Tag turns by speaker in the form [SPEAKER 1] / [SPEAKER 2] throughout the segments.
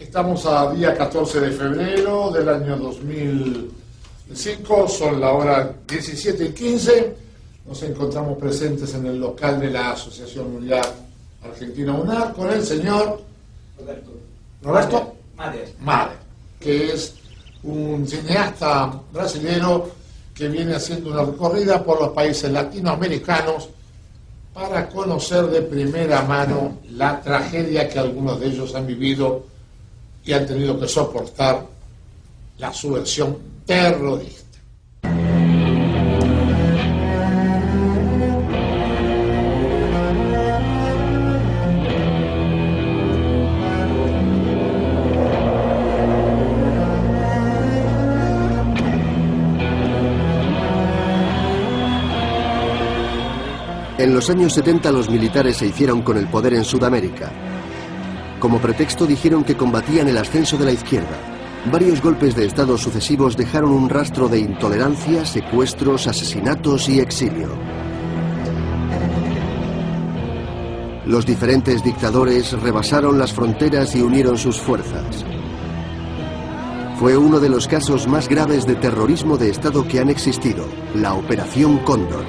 [SPEAKER 1] Estamos a día 14 de febrero del año 2005, son la hora 17:15. Nos encontramos presentes en el local de la Asociación Mundial Argentina UNAR con el señor Roberto Mader, que es un cineasta brasilero que viene haciendo una recorrida por los países latinoamericanos para conocer de primera mano la tragedia que algunos de ellos han vivido y han tenido que soportar, la subversión terrorista.
[SPEAKER 2] En los años 70 los militares se hicieron con el poder en Sudamérica. Como pretexto dijeron que combatían el ascenso de la izquierda. Varios golpes de Estado sucesivos dejaron un rastro de intolerancia, secuestros, asesinatos y exilio. Los diferentes dictadores rebasaron las fronteras y unieron sus fuerzas. Fue uno de los casos más graves de terrorismo de Estado que han existido, la Operación Cóndor.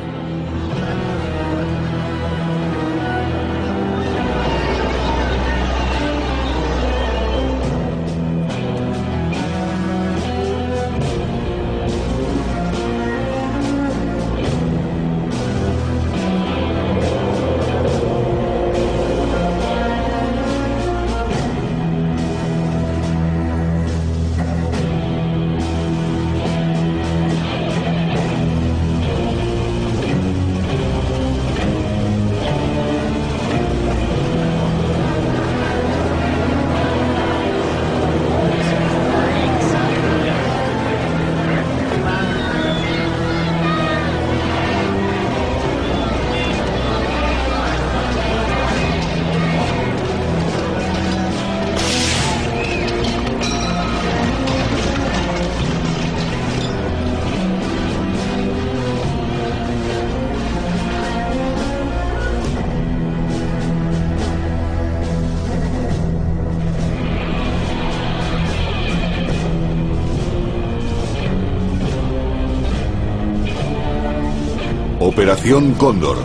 [SPEAKER 3] Operación Cóndor,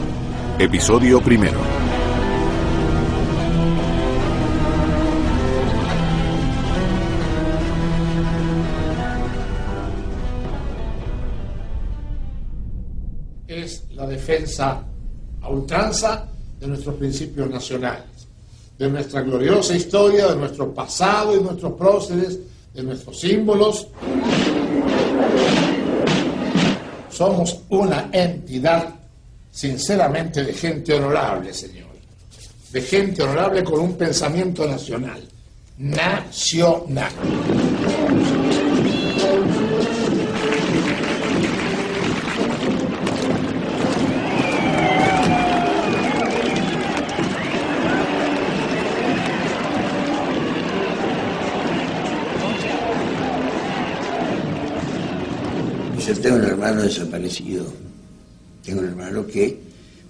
[SPEAKER 3] episodio primero.
[SPEAKER 1] Es la defensa a ultranza de nuestros principios nacionales, de nuestra gloriosa historia, de nuestro pasado y nuestros próceres, de nuestros símbolos. Somos una entidad, sinceramente, de gente honorable, señor. De gente honorable con un pensamiento nacional. Nacional.
[SPEAKER 4] Yo tengo un hermano desaparecido, tengo un hermano que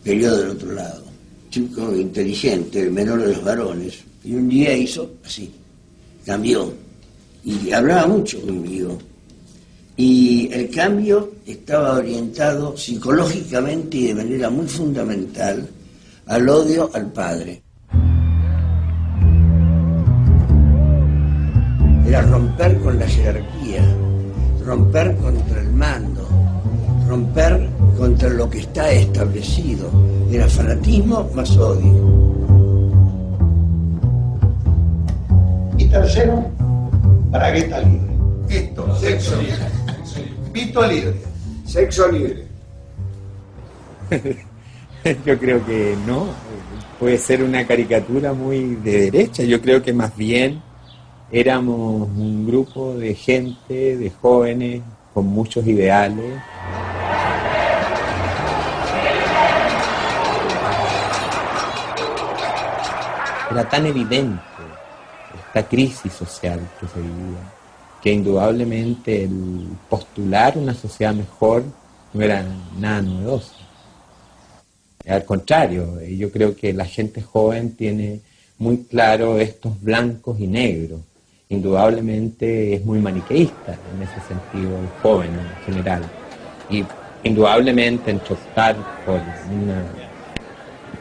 [SPEAKER 4] peleó del otro lado, chico inteligente, el menor de los varones, y un día hizo así, cambió, y hablaba mucho conmigo, y el cambio estaba orientado psicológicamente y de manera muy fundamental al odio al padre. Era romper con la jerarquía, romper contra el mando, romper contra lo que está establecido. Era fanatismo más odio.
[SPEAKER 5] Y tercero, bragueta libre. Esto, sexo libre. Pito libre. Sexo libre.
[SPEAKER 6] Yo creo que no. Puede ser una caricatura muy de derecha. Yo creo que más bien éramos un grupo de gente, de jóvenes, con muchos ideales. Era tan evidente esta crisis social que se vivía, que indudablemente el postular una sociedad mejor no era nada novedoso. Al contrario, yo creo que la gente joven tiene muy claro estos blancos y negros, indudablemente es muy maniqueísta en ese sentido, el joven en general. Y indudablemente entre optar por una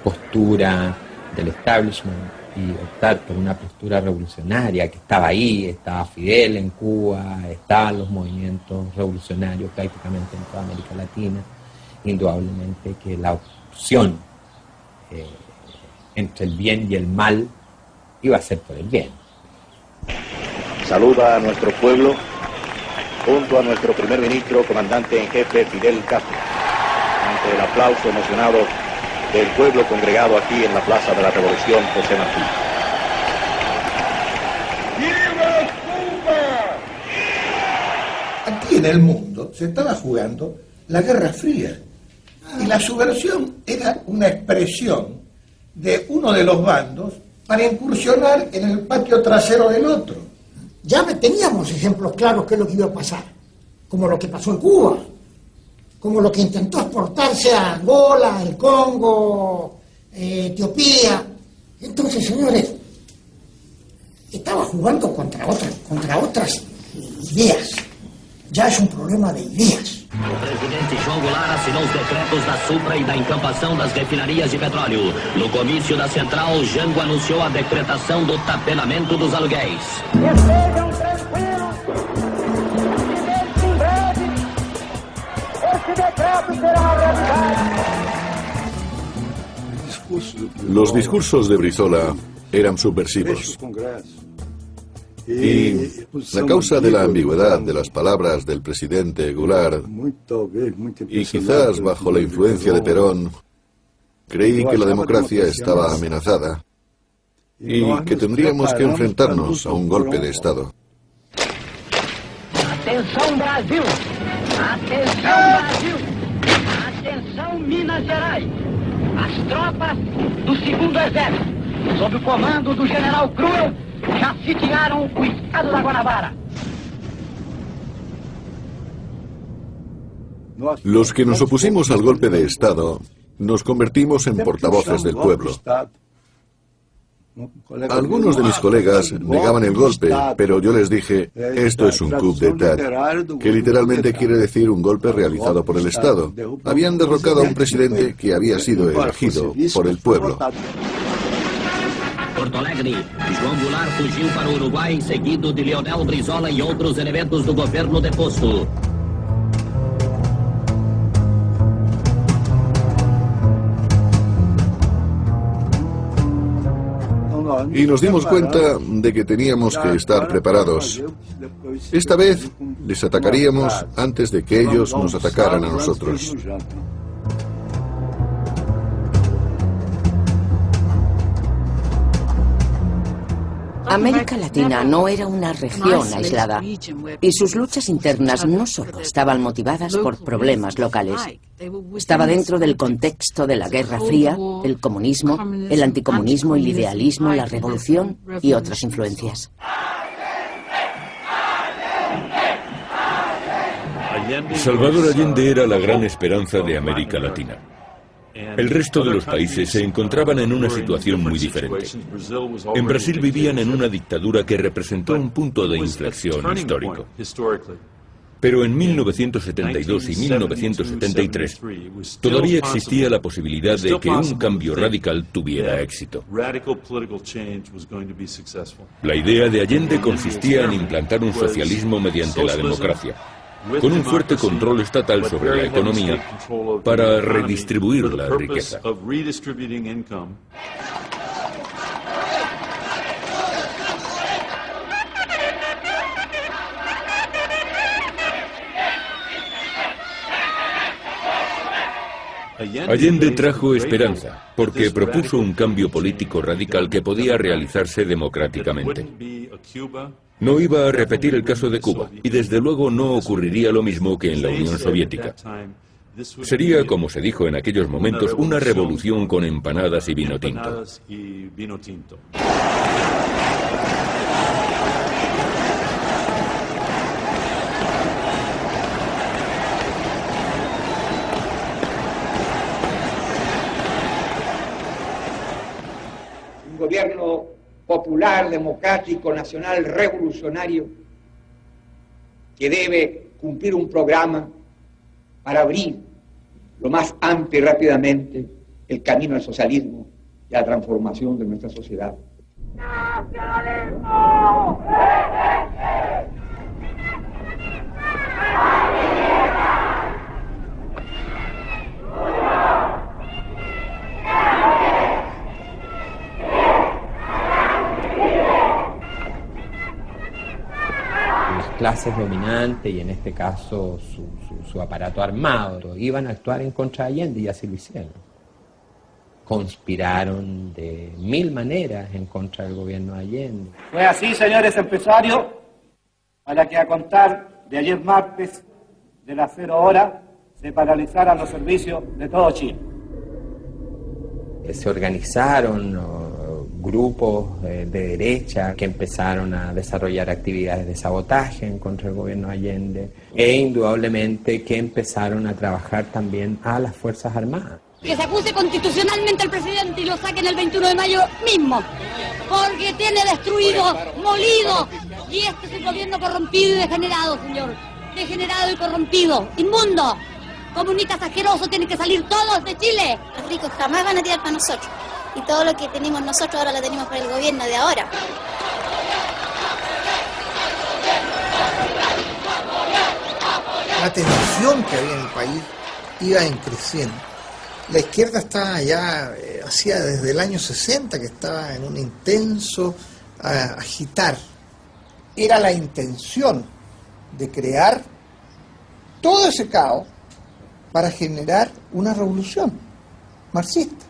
[SPEAKER 6] postura del establishment y optar por una postura revolucionaria, que estaba ahí, estaba Fidel en Cuba, estaban los movimientos revolucionarios prácticamente en toda América Latina, indudablemente que la opción entre el bien y el mal iba a ser por el bien.
[SPEAKER 7] Saluda a nuestro pueblo junto a nuestro primer ministro, comandante en jefe Fidel Castro, ante el aplauso emocionado del pueblo congregado aquí en la Plaza de la Revolución José Martí.
[SPEAKER 5] ¡Viva Cuba! Aquí en el mundo se estaba jugando la Guerra Fría y la subversión era una expresión de uno de los bandos para incursionar en el patio trasero del otro.
[SPEAKER 8] Ya teníamos ejemplos claros de lo que iba a pasar, como lo que pasó en Cuba, como lo que intentó exportarse a Angola, el Congo, Etiopía. Entonces, señores, estaba jugando contra otras ideas. Ya es un problema de ideas.
[SPEAKER 9] O presidente João Goulart assinou os decretos da Supra e da encampação das refinarias de petróleo. No comício da Central, Jango anunciou a decretação do tabelamento dos aluguéis.
[SPEAKER 10] Estejam tranquilos, que em breve esse decreto será realizado.
[SPEAKER 3] Los discursos de Brizola eran subversivos. Y la causa de la ambigüedad de las palabras del presidente Goulart, y quizás bajo la influencia de Perón, creí que la democracia estaba amenazada y que tendríamos que enfrentarnos a un golpe de Estado.
[SPEAKER 10] Atenção Brasil! Atenção Brasil! Atenção Minas Gerais! As tropas do 2º Exército, sob o comando do general Cruel, ya sitiaron o estado da Guanabara.
[SPEAKER 3] Los que nos opusimos al golpe de Estado nos convertimos en portavoces del pueblo. Algunos de mis colegas negaban el golpe, pero yo les dije, esto es un coup d'état, que literalmente quiere decir un golpe realizado por el Estado. Habían derrocado a un presidente que había sido elegido por el pueblo.
[SPEAKER 9] Porto Alegre, João Goulart fugiu para o Uruguai, seguido de Leonel Brizola e outros elementos do governo deposto.
[SPEAKER 3] Y nos dimos cuenta de que teníamos que estar preparados. Esta vez les atacaríamos antes de que ellos nos atacaran a nosotros.
[SPEAKER 11] América Latina no era una región aislada y sus luchas internas no solo estaban motivadas por problemas locales. Estaba dentro del contexto de la Guerra Fría, el comunismo, el anticomunismo, el idealismo, la revolución y otras influencias.
[SPEAKER 12] Salvador Allende era la gran esperanza de América Latina. El resto de los países se encontraban en una situación muy diferente. En Brasil vivían en una dictadura que representó un punto de inflexión histórico. Pero en 1972 y 1973 todavía existía la posibilidad de que un cambio radical tuviera éxito. La idea de Allende consistía en implantar un socialismo mediante la democracia, con un fuerte control estatal sobre la economía para redistribuir la riqueza. Allende trajo esperanza, porque propuso un cambio político radical que podía realizarse democráticamente. No iba a repetir el caso de Cuba, y desde luego no ocurriría lo mismo que en la Unión Soviética. Sería, como se dijo en aquellos momentos, una revolución con empanadas y vino tinto.
[SPEAKER 13] Gobierno popular, democrático, nacional, revolucionario, que debe cumplir un programa para abrir lo más amplio y rápidamente el camino al socialismo y a la transformación de nuestra sociedad. ¡Nacionalismo!
[SPEAKER 6] Clases dominantes y en este caso su aparato armado iban a actuar en contra de Allende y así lo hicieron. Conspiraron de 1000 maneras en contra del gobierno de Allende.
[SPEAKER 14] Fue así, señores empresarios, para que a contar de ayer martes de las 0 horas se paralizaran los servicios de todo Chile.
[SPEAKER 6] Se organizaron grupos de derecha que empezaron a desarrollar actividades de sabotaje en contra del gobierno de Allende e indudablemente que empezaron a trabajar también a las Fuerzas Armadas.
[SPEAKER 15] Que se acuse constitucionalmente al presidente y lo saquen el 21 de mayo mismo, porque tiene destruido, molido, y este es un gobierno corrompido y degenerado, señor, degenerado y corrompido, inmundo. Comunistas asquerosos, tienen que salir todos de Chile.
[SPEAKER 16] Los ricos jamás van a tirar para nosotros. Y todo lo que tenemos nosotros ahora lo tenemos para el gobierno de ahora.
[SPEAKER 17] La tensión que había en el país iba creciendo. La izquierda estaba ya, hacía desde el año 60 que estaba en un intenso agitar. Era la intención de crear todo ese caos para generar una revolución marxista.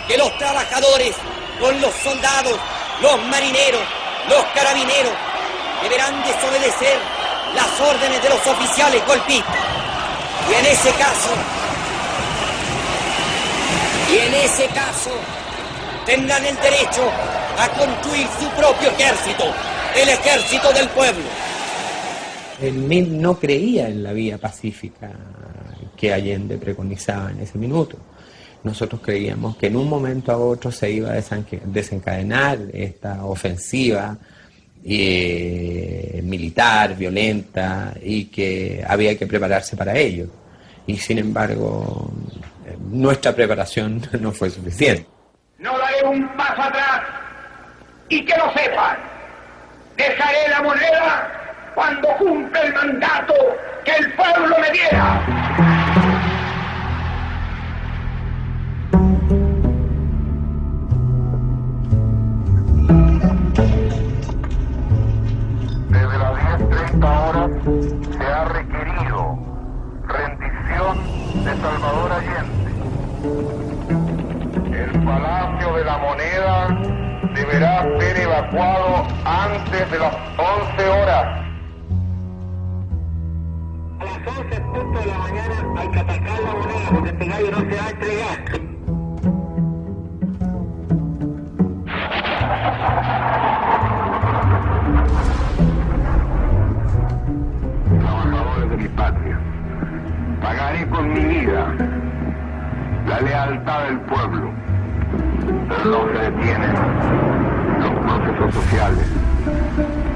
[SPEAKER 18] Que los trabajadores, con los soldados, los marineros, los carabineros, deberán desobedecer las órdenes de los oficiales golpistas. Y en ese caso, tendrán el derecho a construir su propio ejército, el ejército del pueblo.
[SPEAKER 6] El MIL no creía en la vía pacífica que Allende preconizaba en ese minuto. Nosotros creíamos que en un momento a otro se iba a desencadenar esta ofensiva militar, violenta, y que había que prepararse para ello. Y sin embargo, nuestra preparación no fue suficiente.
[SPEAKER 10] No daré un paso atrás, y que lo sepan, dejaré la moneda cuando cumpla el mandato que el pueblo me diera.
[SPEAKER 19] Desde las 10:30 horas se ha requerido rendición de Salvador Allende. El Palacio de la Moneda deberá ser evacuado antes de las 11 horas.
[SPEAKER 10] A las 11:00 de la mañana hay que atacar la moneda porque este gallo no se va a entregar.
[SPEAKER 19] Trabajadores de mi patria, pagaré con mi vida la lealtad del pueblo, pero no se detienen los procesos sociales,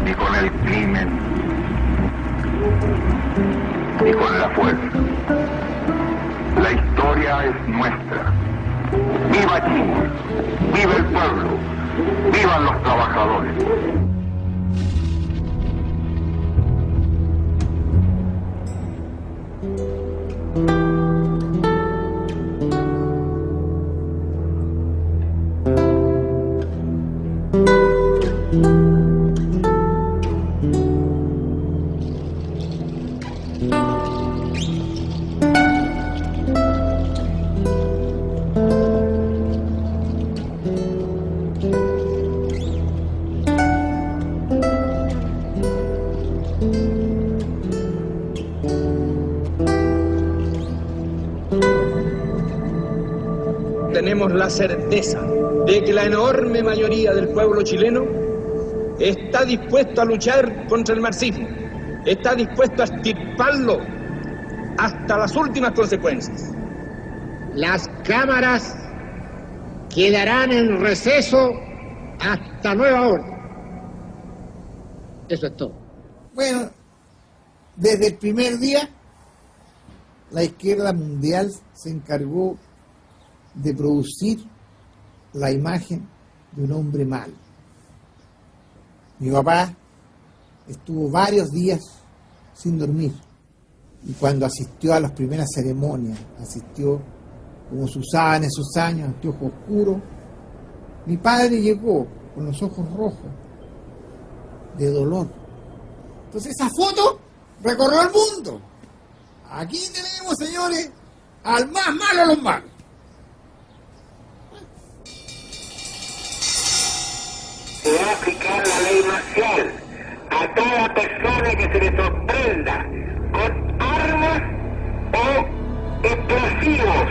[SPEAKER 19] ni con el crimen, ni con la fuerza. La historia es nuestra. ¡Viva Chile! ¡Viva el pueblo! ¡Vivan los trabajadores!
[SPEAKER 14] Tenemos la certeza de que la enorme mayoría del pueblo chileno está dispuesto a luchar contra el marxismo, está dispuesto a extirparlo hasta las últimas consecuencias.
[SPEAKER 20] Las cámaras quedarán en receso hasta nueva orden. Eso es todo.
[SPEAKER 17] Bueno, desde el primer día, la izquierda mundial se encargó de producir la imagen de un hombre malo. Mi papá estuvo varios días sin dormir y cuando asistió a las primeras ceremonias, asistió como se usaba en esos años, anteojos oscuros, mi padre llegó con los ojos rojos de dolor. Entonces esa foto recorrió el mundo. Aquí tenemos, señores, al más malo de los malos.
[SPEAKER 19] Se va a aplicar la ley marcial a toda persona que se le sorprenda con armas o explosivos.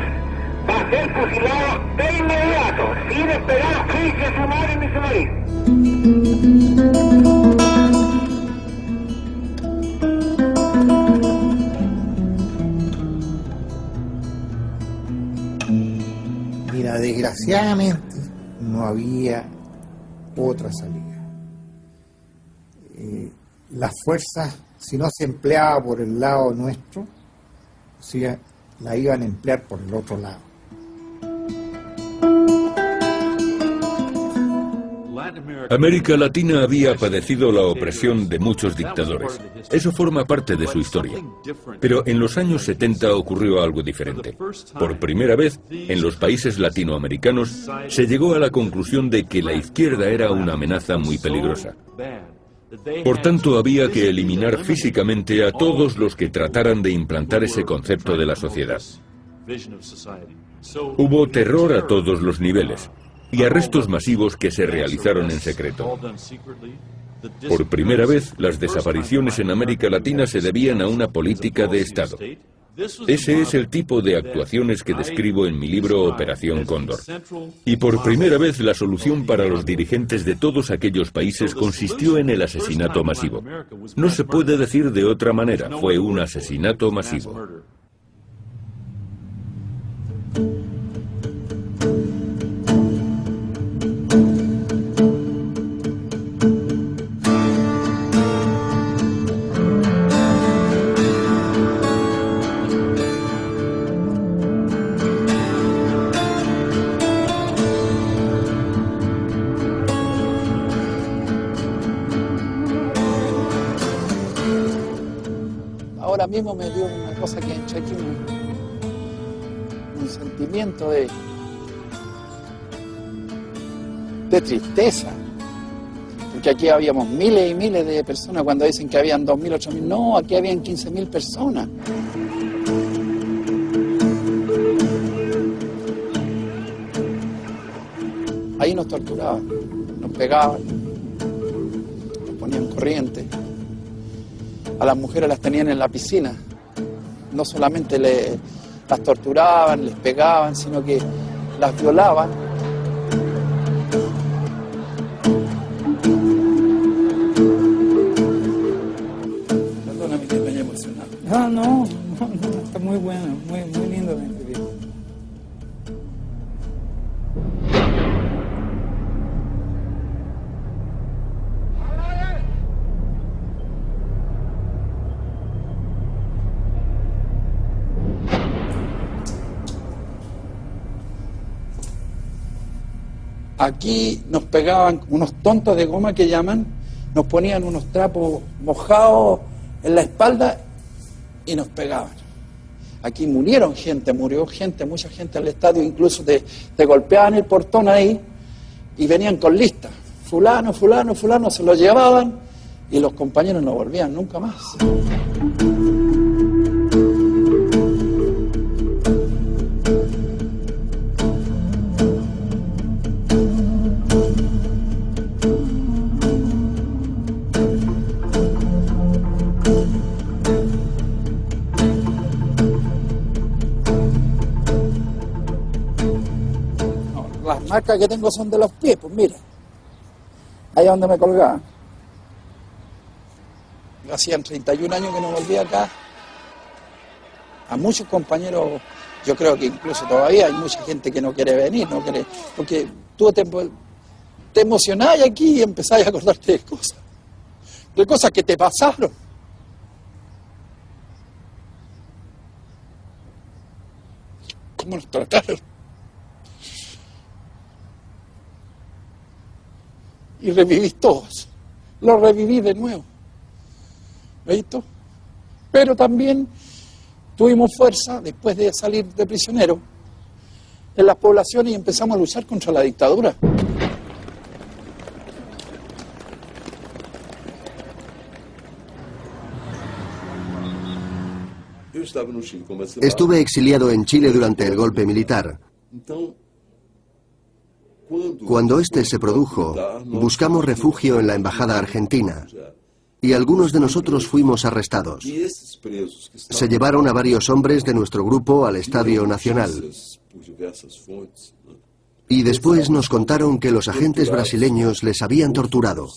[SPEAKER 19] Va a ser fusilado de inmediato, sin esperar juicio sumario ni sumario.
[SPEAKER 17] Mira, desgraciadamente no había otra salida. Las fuerzas, si no se empleaba por el lado nuestro, o sea, la iban a emplear por el otro lado.
[SPEAKER 12] América Latina había padecido la opresión de muchos dictadores. Eso forma parte de su historia. Pero en los años 70 ocurrió algo diferente. Por primera vez, en los países latinoamericanos, se llegó a la conclusión de que la izquierda era una amenaza muy peligrosa. Por tanto, había que eliminar físicamente a todos los que trataran de implantar ese concepto de la sociedad. Hubo terror a todos los niveles y arrestos masivos que se realizaron en secreto. Por primera vez, las desapariciones en América Latina se debían a una política de Estado. Ese es el tipo de actuaciones que describo en mi libro Operación Cóndor. Y por primera vez la solución para los dirigentes de todos aquellos países consistió en el asesinato masivo. No se puede decir de otra manera, fue un asesinato masivo.
[SPEAKER 21] Ahora mismo me dio una cosa que entra aquí, un sentimiento de tristeza, porque aquí habíamos miles y miles de personas. Cuando dicen que habían 2.000, 8.000, no, aquí habían 15.000 personas. Ahí nos torturaban, nos pegaban, nos ponían corriente. A las mujeres las tenían en la piscina. No solamente las torturaban, les pegaban, sino que las violaban. Perdóname que me haya emocionado.
[SPEAKER 22] No, está muy bueno, muy lindo de vivir.
[SPEAKER 21] Aquí nos pegaban unos tontos de goma que llaman, nos ponían unos trapos mojados en la espalda y nos pegaban. Aquí murió gente, mucha gente al estadio, incluso te golpeaban el portón ahí y venían con listas. Fulano, fulano, fulano, se lo llevaban y los compañeros no volvían nunca más. Las marcas que tengo son de los pies, pues mira, allá donde me colgaban. Hacían 31 años que no volvía acá. A muchos compañeros, yo creo que incluso todavía hay mucha gente que no quiere venir, no quiere, porque te emocionáis aquí y empezáis a acordarte de cosas que te pasaron. ¿Cómo nos trataron? Y revivís todos. Lo reviví de nuevo. ¿Visto? Pero también tuvimos fuerza después de salir de prisionero en las poblaciones y empezamos a luchar contra la dictadura.
[SPEAKER 2] Estuve exiliado en Chile durante el golpe militar. Cuando este se produjo, buscamos refugio en la embajada argentina y algunos de nosotros fuimos arrestados. Se llevaron a varios hombres de nuestro grupo al Estadio Nacional. Y después nos contaron que los agentes brasileños les habían torturado.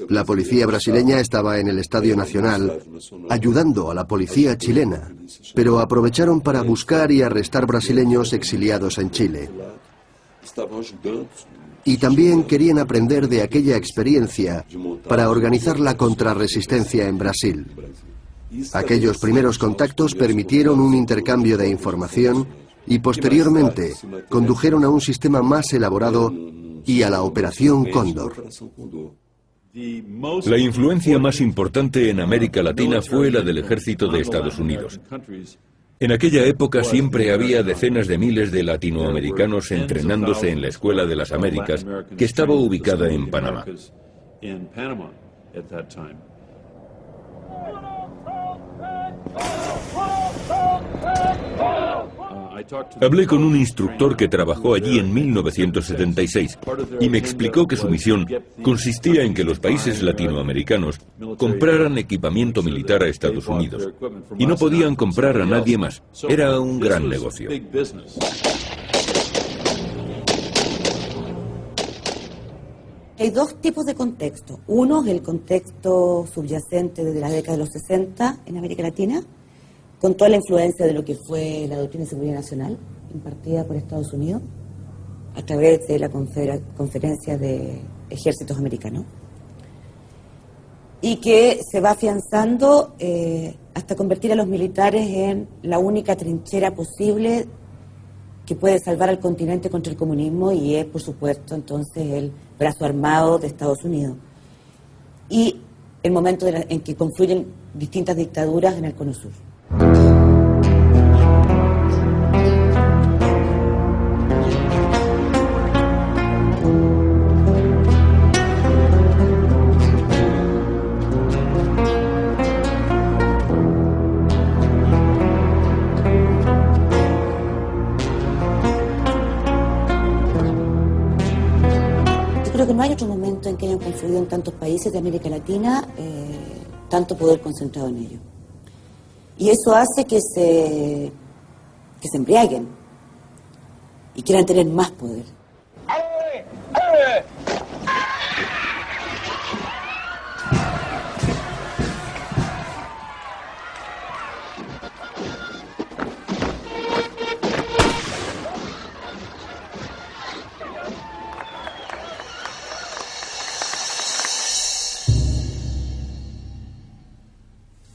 [SPEAKER 2] La policía brasileña estaba en el Estadio Nacional ayudando a la policía chilena, pero aprovecharon para buscar y arrestar brasileños exiliados en Chile. Y también querían aprender de aquella experiencia para organizar la contrarresistencia en Brasil. Aquellos primeros contactos permitieron un intercambio de información y posteriormente condujeron a un sistema más elaborado y a la Operación Cóndor.
[SPEAKER 12] La influencia más importante en América Latina fue la del ejército de Estados Unidos. En aquella época siempre había decenas de miles de latinoamericanos entrenándose en la Escuela de las Américas, que estaba ubicada en Panamá. Hablé con un instructor que trabajó allí en 1976 y me explicó que su misión consistía en que los países latinoamericanos compraran equipamiento militar a Estados Unidos y no podían comprar a nadie más. Era un gran negocio.
[SPEAKER 20] Hay dos tipos de contexto. Uno es el contexto subyacente desde la década de los 60 en América Latina, con toda la influencia de lo que fue la doctrina de seguridad nacional impartida por Estados Unidos a través de la conferencia de ejércitos americanos, y que se va afianzando hasta convertir a los militares en la única trinchera posible que puede salvar al continente contra el comunismo, y es, por supuesto, entonces el brazo armado de Estados Unidos. Y el momento en que confluyen distintas dictaduras en el Cono Sur. Creo que no hay otro momento en que hayan confluido en tantos países de América Latina tanto poder concentrado en ello. Y eso hace que se embriaguen y quieran tener más poder.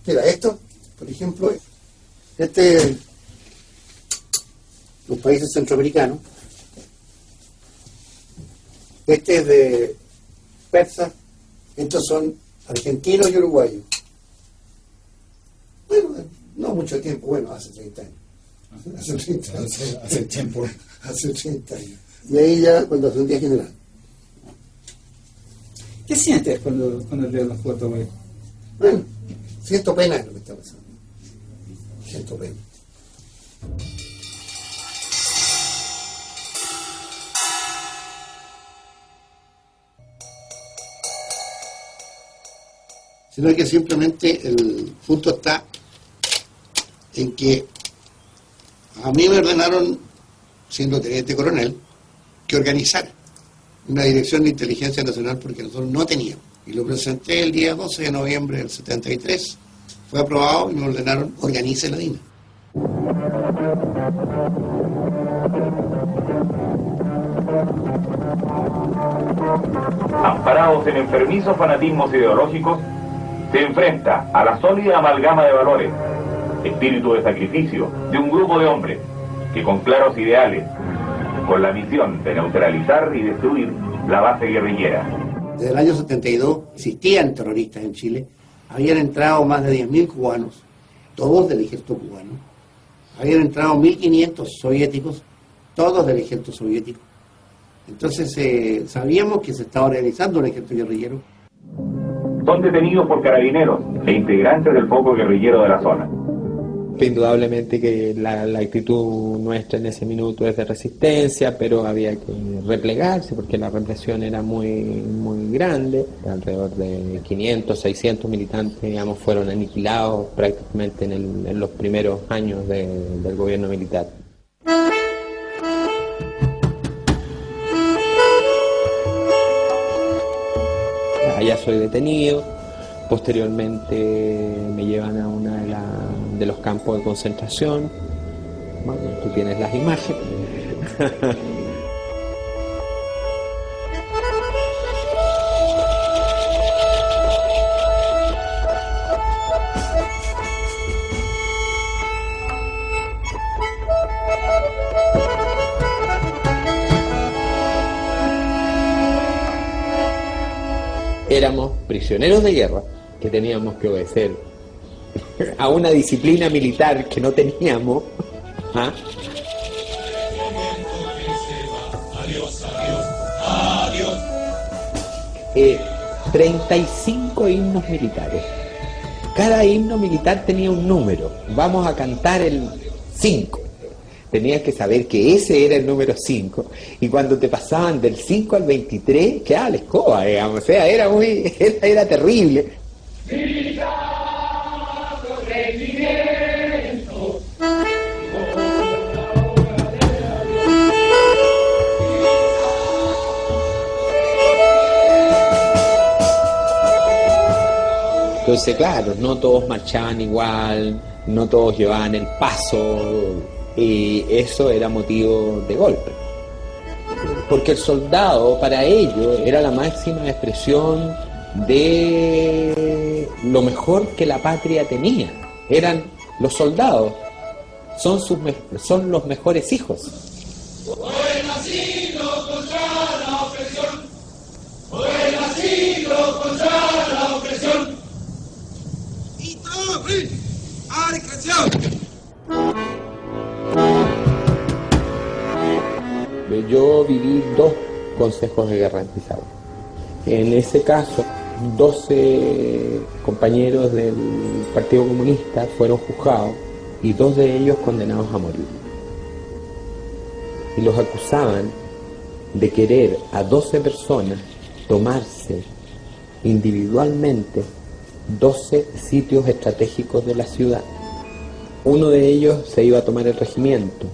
[SPEAKER 5] Mira, esto, por ejemplo, los países centroamericanos, este es de persa, estos son argentinos y uruguayos. Bueno, no mucho tiempo, bueno, hace 30 años. Hace 30 años. Hace tiempo. Hace 30 años. Y ahí ya cuando ascendía general.
[SPEAKER 22] ¿Qué sientes cuando lees las fotos, güey?
[SPEAKER 5] Bueno, siento pena de lo que está pasando. Siento pena. Sino que simplemente el punto está en que a mí me ordenaron, siendo teniente coronel, que organizara una dirección de inteligencia nacional porque nosotros no teníamos. Y lo presenté el día 12 de noviembre del 73. Fue aprobado y me ordenaron, organice la DINA.
[SPEAKER 1] amparados en enfermizos fanatismos ideológicos, se enfrenta a la sólida amalgama de valores, espíritu de sacrificio de un grupo de hombres que con claros ideales, con la misión de neutralizar y destruir la base guerrillera.
[SPEAKER 4] Desde el año 72 existían terroristas en Chile, habían entrado más de 10.000 cubanos, todos del ejército cubano, habían entrado 1.500 soviéticos, todos del ejército soviético. Entonces sabíamos que se estaba organizando un ejército guerrillero.
[SPEAKER 1] Son detenidos por carabineros e integrantes del foco guerrillero de la zona.
[SPEAKER 6] Indudablemente que la actitud nuestra en ese minuto es de resistencia, pero había que replegarse porque la represión era muy grande. Alrededor de 500, 600 militantes, digamos, fueron aniquilados prácticamente en los primeros años del gobierno militar. Allá soy detenido, posteriormente me llevan a uno de los campos de concentración. Bueno, tú tienes las imágenes. Éramos prisioneros de guerra que teníamos que obedecer a una disciplina militar que no teníamos. ¿Ah? 35 himnos militares. Cada himno militar tenía un número. Vamos a cantar el 5. Tenías que saber que ese era el número 5, y cuando te pasaban del 5 al 23, quedaba la escoba, digamos. O sea, era terrible. Entonces, claro, no todos marchaban igual, no todos llevaban el paso, y eso era motivo de golpe. Porque el soldado, para ellos, era la máxima expresión de lo mejor que la patria tenía. Eran los soldados, son los mejores hijos.
[SPEAKER 10] Fue nacido contra la opresión, fue nacido contra la opresión. Y todo a discreción.
[SPEAKER 6] Yo viví 2 consejos de guerra en Pisagua. En ese caso, 12 compañeros del Partido Comunista fueron juzgados y 2 de ellos condenados a morir. Y los acusaban de querer a 12 personas tomarse individualmente 12 sitios estratégicos de la ciudad. Uno de ellos se iba a tomar el regimiento,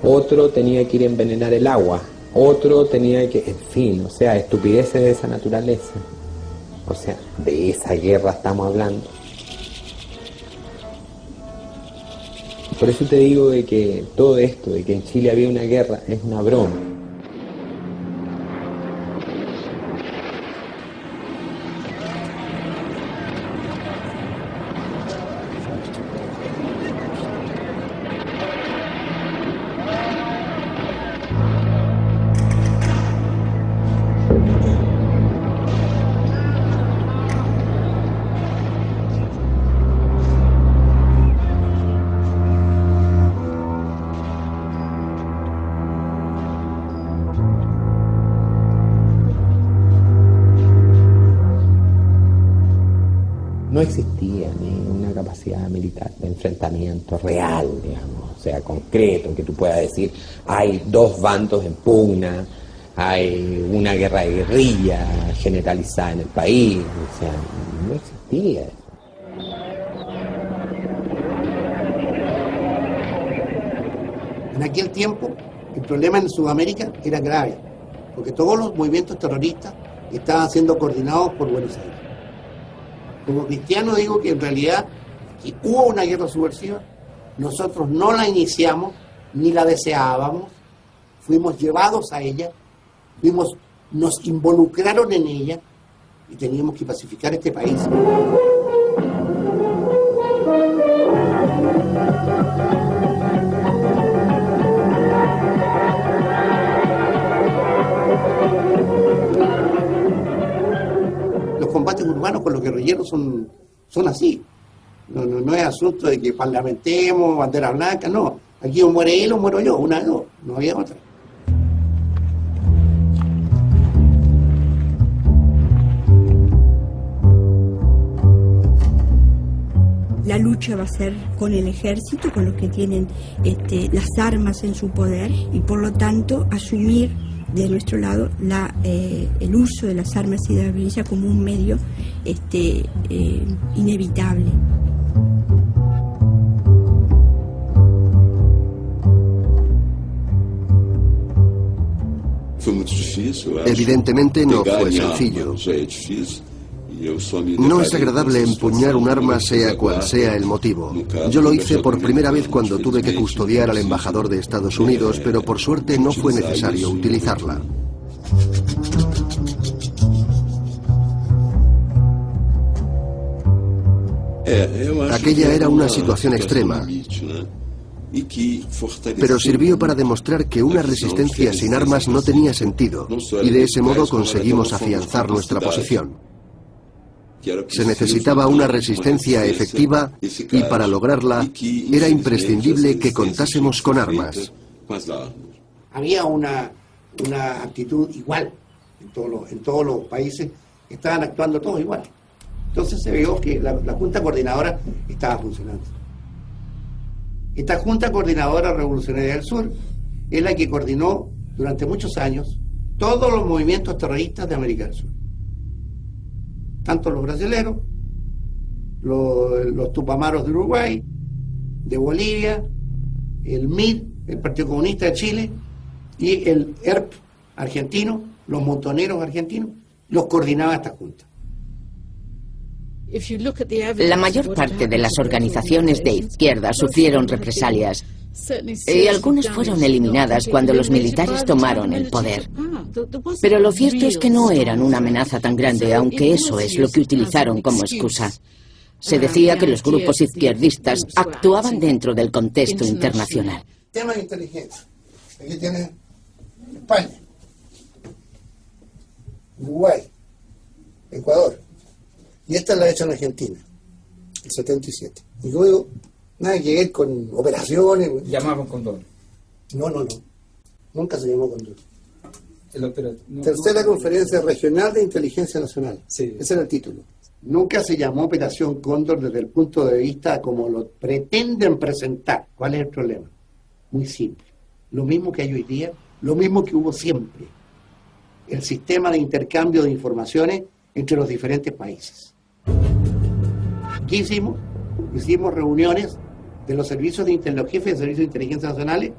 [SPEAKER 6] otro tenía que ir a envenenar el agua, otro tenía que, en fin, o sea, estupideces de esa naturaleza. O sea, de esa guerra estamos hablando. Por eso te digo de que todo esto, de que en Chile había una guerra, es una broma. No existía ni una capacidad militar de enfrentamiento real, digamos, o sea, concreto, que tú puedas decir, hay 2 bandos en pugna, hay una guerra de guerrilla generalizada en el país, o sea, no existía.
[SPEAKER 4] En aquel tiempo, el problema en Sudamérica era grave, porque todos los movimientos terroristas estaban siendo coordinados por Buenos Aires. Como cristiano digo que en realidad que hubo una guerra subversiva, nosotros no la iniciamos, ni la deseábamos, fuimos llevados a ella, fuimos nos involucraron en ella y teníamos que pacificar este país. Los combates urbanos con los guerrilleros son así. No es asunto de que parlamentemos, bandera blanca, no. Aquí o muere él o muero yo, una de dos, no había otra.
[SPEAKER 7] La lucha va a ser con el ejército, con los que tienen las armas en su poder, y por lo tanto asumir de nuestro lado el uso de las armas y de la violencia como un medio inevitable.
[SPEAKER 2] Evidentemente no fue sencillo. No es agradable empuñar un arma sea cual sea el motivo. Yo lo hice por primera vez cuando tuve que custodiar al embajador de Estados Unidos, pero por suerte no fue necesario utilizarla. Aquella era una situación extrema, pero sirvió para demostrar que una resistencia sin armas no tenía sentido, y de ese modo conseguimos afianzar nuestra posición. Se necesitaba una resistencia efectiva y para lograrla era imprescindible que contásemos con armas.
[SPEAKER 4] Había una actitud igual en todos los países, estaban actuando todos igual. Entonces se vio que la Junta Coordinadora estaba funcionando. Esta Junta Coordinadora Revolucionaria del Sur es la que coordinó durante muchos años todos los movimientos terroristas de América del Sur. Tanto los brasileros, los tupamaros de Uruguay, de Bolivia, el MID, el Partido Comunista de Chile, y el ERP argentino, los montoneros argentinos, los coordinaba esta junta.
[SPEAKER 11] La mayor parte de las organizaciones de izquierda sufrieron represalias y algunas fueron eliminadas cuando los militares tomaron el poder. Pero lo cierto es que no eran una amenaza tan grande, aunque eso es lo que utilizaron como excusa. Se decía que los grupos izquierdistas actuaban dentro del contexto internacional.
[SPEAKER 4] Tema de inteligencia. Aquí tiene España, Uruguay, Ecuador. Y esta la he hecho en Argentina, el 77. Y luego, nada que ver con operaciones.
[SPEAKER 21] Llamaban Condor.
[SPEAKER 4] No. Nunca se llamó Condor. Tercera Conferencia Regional de Inteligencia Nacional. Sí. Ese era el título. Nunca se llamó Operación Cóndor desde el punto de vista como lo pretenden presentar. ¿Cuál es el problema? Muy simple. Lo mismo que hay hoy día, lo mismo que hubo siempre. El sistema de intercambio de informaciones entre los diferentes países. ¿Qué hicimos? Hicimos reuniones de los servicios de los jefes de servicios de inteligencia nacionales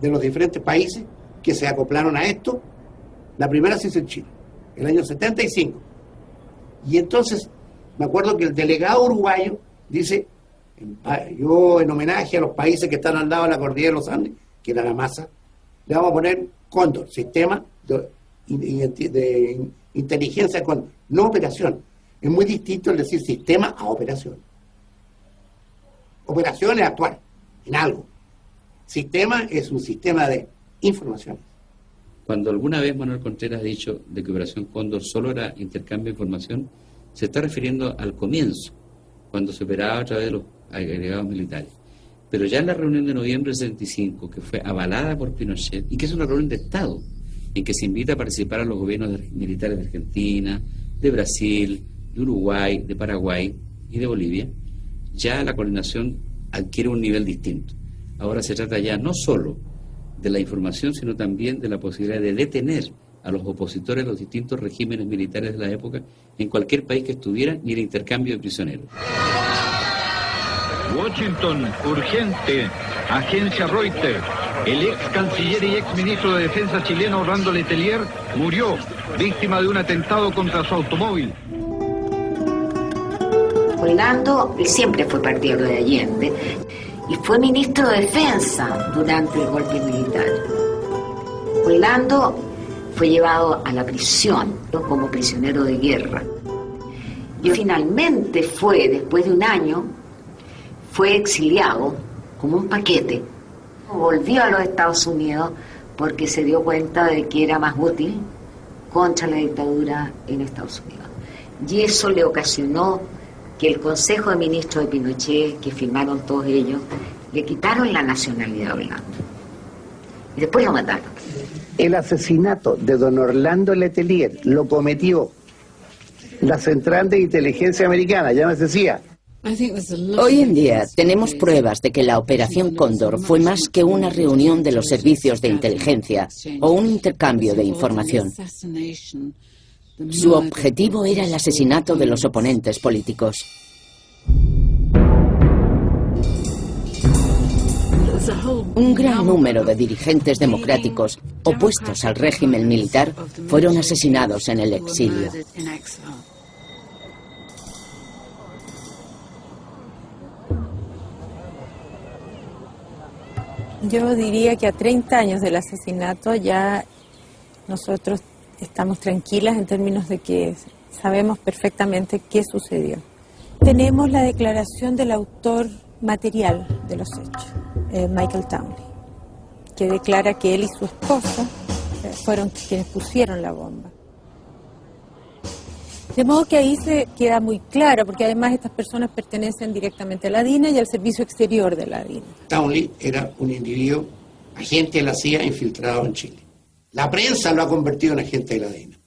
[SPEAKER 4] de los diferentes países que se acoplaron a esto. La primera se hizo en Chile, el año 75. Y entonces, me acuerdo que el delegado uruguayo dice, yo en homenaje a los países que están al lado de la cordillera de los Andes, que era la masa, le vamos a poner Cóndor, sistema de inteligencia Cóndor, no operación. Es muy distinto el decir sistema a operación. Operación es actuar en algo. Sistema es un sistema de información.
[SPEAKER 8] Cuando alguna vez Manuel Contreras ha dicho de que Operación Cóndor solo era intercambio de información, se está refiriendo al comienzo, cuando se operaba a través de los agregados militares. Pero ya en la reunión de noviembre del 75, que fue avalada por Pinochet, y que es una reunión de Estado, en que se invita a participar a los gobiernos militares de Argentina, de Brasil, de Uruguay, de Paraguay y de Bolivia, ya la coordinación adquiere un nivel distinto. Ahora se trata ya no solo de la información, sino también de la posibilidad de detener a los opositores de los distintos regímenes militares de la época en cualquier país que estuvieran y el intercambio de prisioneros.
[SPEAKER 23] Washington, urgente, agencia Reuters. El ex canciller y ex ministro de Defensa chileno Orlando Letelier murió, víctima de un atentado contra su automóvil.
[SPEAKER 24] Orlando siempre fue partidario de Allende y fue ministro de Defensa durante el golpe militar. Orlando fue llevado a la prisión como prisionero de guerra. Y finalmente después de un año, fue exiliado como un paquete. Volvió a los Estados Unidos porque se dio cuenta de que era más útil contra la dictadura en Estados Unidos. Y eso le ocasionó que el Consejo de Ministros de Pinochet, que firmaron todos ellos, le quitaron la nacionalidad a Orlando. Y después lo mataron.
[SPEAKER 4] El asesinato de don Orlando Letelier lo cometió la Central de Inteligencia Americana, llámese CIA.
[SPEAKER 11] Hoy en día tenemos pruebas de que la Operación Cóndor fue más que una reunión de los servicios de inteligencia o un intercambio de información. Su objetivo era el asesinato de los oponentes políticos. Un gran número de dirigentes democráticos opuestos al régimen militar fueron asesinados en el exilio.
[SPEAKER 3] Yo diría que a 30 años del asesinato ya nosotros estamos tranquilas en términos de que sabemos perfectamente qué sucedió. Tenemos la declaración del autor material de los hechos, Michael Townley, que declara que él y su esposa fueron quienes pusieron la bomba. De modo que ahí se queda muy claro, porque además estas personas pertenecen directamente a la DINA y al servicio exterior de la DINA.
[SPEAKER 4] Townley era un individuo, agente de la CIA infiltrado en Chile. La prensa lo ha convertido en agente de la DINA,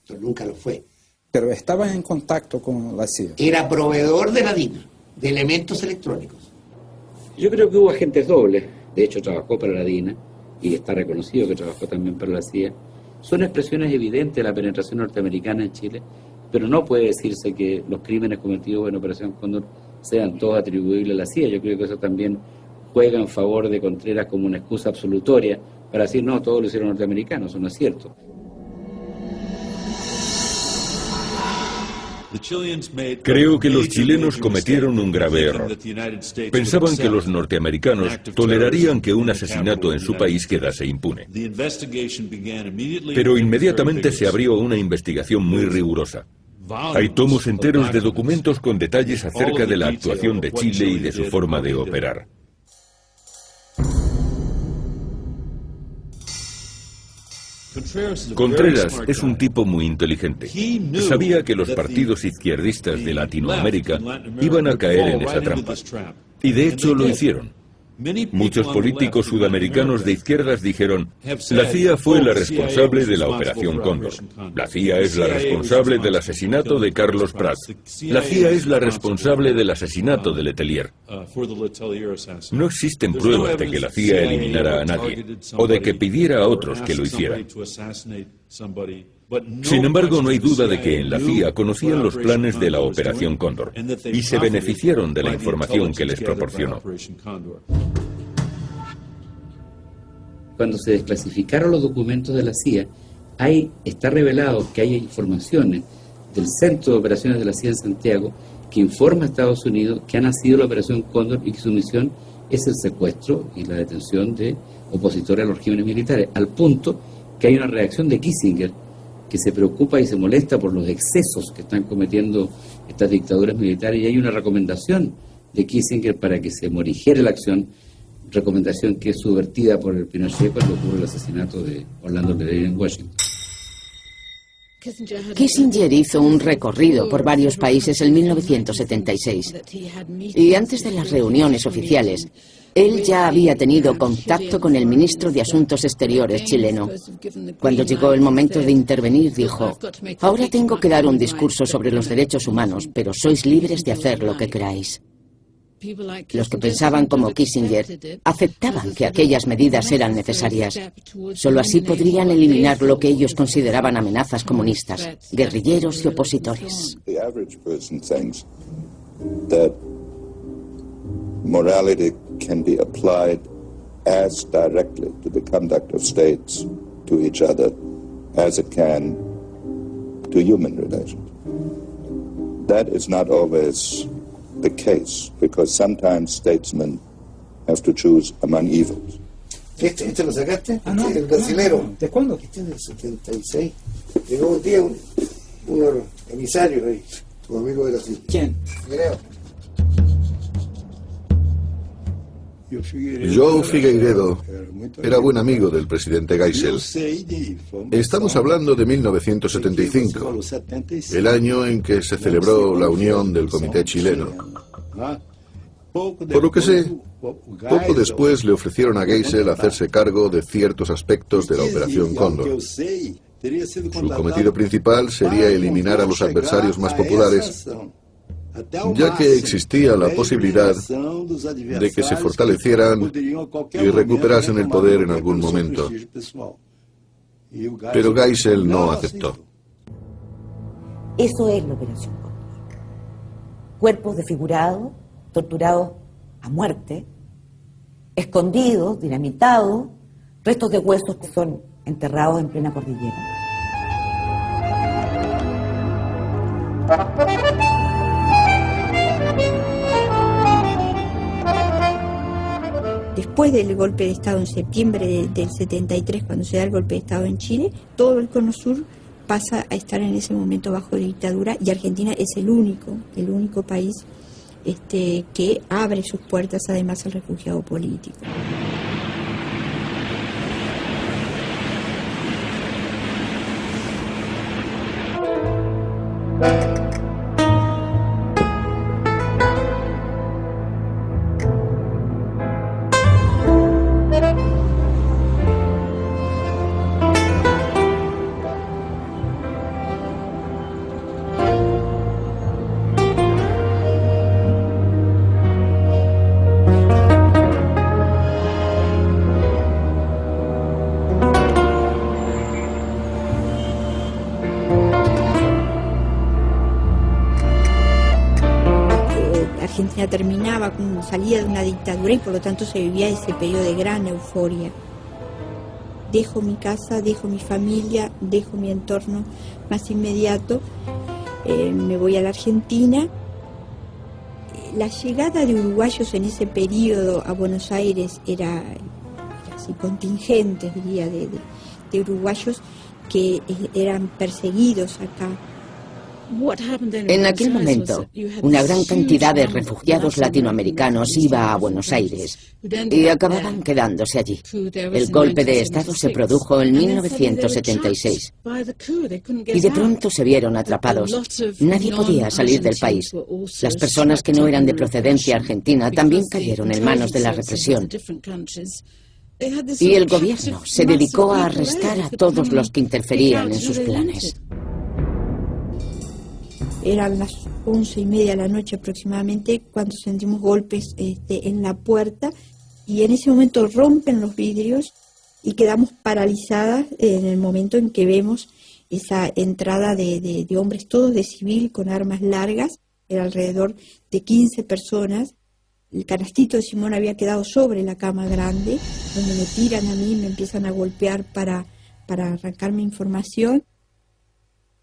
[SPEAKER 4] pero nunca lo fue.
[SPEAKER 22] Pero estaba en contacto con la CIA.
[SPEAKER 4] Era proveedor de la DINA, de elementos electrónicos.
[SPEAKER 8] Yo creo que hubo agentes dobles, de hecho trabajó para la DINA y está reconocido que trabajó también para la CIA. Son expresiones evidentes de la penetración norteamericana en Chile, pero no puede decirse que los crímenes cometidos en Operación Cóndor sean todos atribuibles a la CIA. Yo creo que eso también juega en favor de Contreras como una excusa absolutoria para decir, no, todo lo hicieron norteamericanos, eso no es cierto.
[SPEAKER 12] Creo que los chilenos cometieron un grave error. Pensaban que los norteamericanos tolerarían que un asesinato en su país quedase impune. Pero inmediatamente se abrió una investigación muy rigurosa. Hay tomos enteros de documentos con detalles acerca de la actuación de Chile y de su forma de operar. Contreras es un tipo muy inteligente. Sabía que los partidos izquierdistas de Latinoamérica iban a caer en esa trampa. Y de hecho lo hicieron. Muchos políticos sudamericanos de izquierdas dijeron, la CIA fue la responsable de la Operación Cóndor. La CIA es la responsable del asesinato de Carlos Prat. La CIA es la responsable del asesinato de Letelier. No existen pruebas de que la CIA eliminara a nadie, o de que pidiera a otros que lo hicieran. Sin embargo, no hay duda de que en la CIA conocían los planes de la Operación Cóndor y se beneficiaron de la información que les proporcionó.
[SPEAKER 8] Cuando se desclasificaron los documentos de la CIA, está revelado que hay informaciones del Centro de Operaciones de la CIA en Santiago que informa a Estados Unidos que ha nacido la Operación Cóndor y que su misión es el secuestro y la detención de opositores a los regímenes militares, al punto que hay una reacción de Kissinger que se preocupa y se molesta por los excesos que están cometiendo estas dictaduras militares, y hay una recomendación de Kissinger para que se morigere la acción, recomendación que es subvertida por el Pinochet cuando ocurre el asesinato de Orlando Letelier en Washington.
[SPEAKER 11] Kissinger hizo un recorrido por varios países en 1976 y antes de las reuniones oficiales, él ya había tenido contacto con el ministro de Asuntos Exteriores chileno. Cuando llegó el momento de intervenir, dijo, ahora tengo que dar un discurso sobre los derechos humanos, pero sois libres de hacer lo que queráis. Los que pensaban como Kissinger aceptaban que aquellas medidas eran necesarias. Solo así podrían eliminar lo que ellos consideraban amenazas comunistas, guerrilleros y opositores.
[SPEAKER 9] Morality can be applied as directly to the conduct of states to each other as it can to human relations. That is not always the case, because sometimes statesmen have to choose among evils.
[SPEAKER 4] ¿Este lo sacaste?
[SPEAKER 22] No,
[SPEAKER 4] el brasilero.
[SPEAKER 22] ¿De cuándo?
[SPEAKER 4] Este es del 76. Llegó un día unos emisarios ahí, tu amigo de Brasil.
[SPEAKER 22] ¿Quién?
[SPEAKER 4] Creo.
[SPEAKER 13] João Figueiredo era buen amigo del presidente Geisel. Estamos hablando de 1975, el año en que se celebró la unión del Comité chileno. Por lo que sé, poco después le ofrecieron a Geisel hacerse cargo de ciertos aspectos de la Operación Cóndor. Su cometido principal sería eliminar a los adversarios más populares, ya que existía la posibilidad de que se fortalecieran y recuperasen el poder en algún momento. Pero Geisel no aceptó.
[SPEAKER 20] Eso es la Operación Cóndor. Cuerpos desfigurados, torturados a muerte, escondidos, dinamitados, restos de huesos que son enterrados en plena cordillera.
[SPEAKER 7] Después del golpe de Estado en septiembre del 73, cuando se da el golpe de Estado en Chile, todo el Cono Sur pasa a estar en ese momento bajo dictadura y Argentina es el único país que abre sus puertas además al refugiado político. Argentina terminaba, salía de una dictadura y por lo tanto se vivía ese periodo de gran euforia. Dejo mi casa, dejo mi familia, dejo mi entorno más inmediato, me voy a la Argentina. La llegada de uruguayos en ese periodo a Buenos Aires era así contingente, diría, de uruguayos que eran perseguidos acá.
[SPEAKER 11] En aquel momento, una gran cantidad de refugiados latinoamericanos iba a Buenos Aires y acababan quedándose allí. El golpe de Estado se produjo en 1976 y de pronto se vieron atrapados. Nadie podía salir del país. Las personas que no eran de procedencia argentina también cayeron en manos de la represión. Y el gobierno se dedicó a arrestar a todos los que interferían en sus planes.
[SPEAKER 7] Eran las 11:30 de la noche aproximadamente cuando sentimos golpes en la puerta y en ese momento rompen los vidrios y quedamos paralizadas en el momento en que vemos esa entrada de hombres todos de civil con armas largas, era alrededor de 15 personas. El canastito de Simón había quedado sobre la cama grande, donde me tiran a mí, me empiezan a golpear para arrancarme información.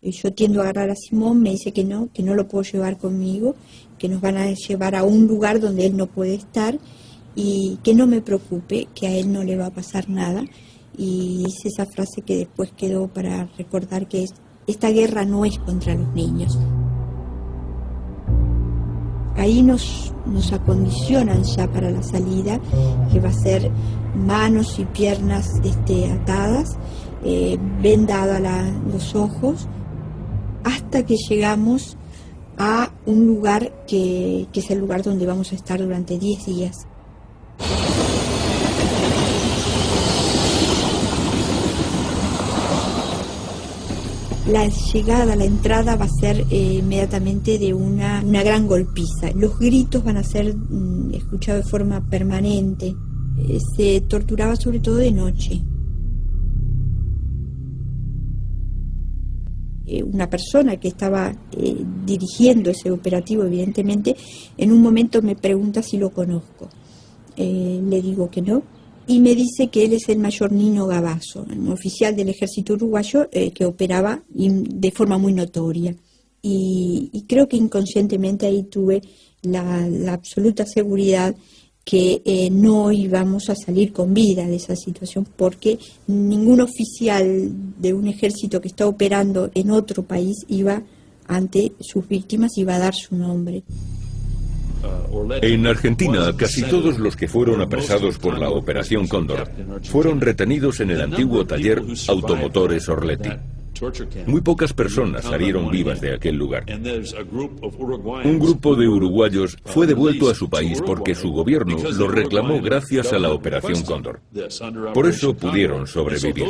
[SPEAKER 7] Yo tiendo a agarrar a Simón, me dice que no lo puedo llevar conmigo, que nos van a llevar a un lugar donde él no puede estar y que no me preocupe, que a él no le va a pasar nada. Y hice esa frase que después quedó para recordar que esta guerra no es contra los niños. Ahí nos acondicionan ya para la salida, que va a ser manos y piernas atadas, vendada los ojos, hasta que llegamos a un lugar que es el lugar donde vamos a estar durante 10 días. La llegada, la entrada va a ser inmediatamente de una gran golpiza. Los gritos van a ser escuchados de forma permanente. Se torturaba sobre todo de noche. Una persona que estaba dirigiendo ese operativo, evidentemente, en un momento me pregunta si lo conozco. Le digo que no. Y me dice que él es el mayor Nino Gavazo, un oficial del ejército uruguayo que operaba de forma muy notoria. Y creo que inconscientemente ahí tuve la absoluta seguridad que no íbamos a salir con vida de esa situación, porque ningún oficial de un ejército que está operando en otro país iba ante sus víctimas, iba a dar su nombre.
[SPEAKER 12] En Argentina, casi todos los que fueron apresados por la Operación Cóndor fueron retenidos en el antiguo taller Automotores Orletti. Muy pocas personas salieron vivas de aquel lugar. Un grupo de uruguayos fue devuelto a su país porque su gobierno lo reclamó gracias a la Operación Cóndor. Por eso pudieron sobrevivir.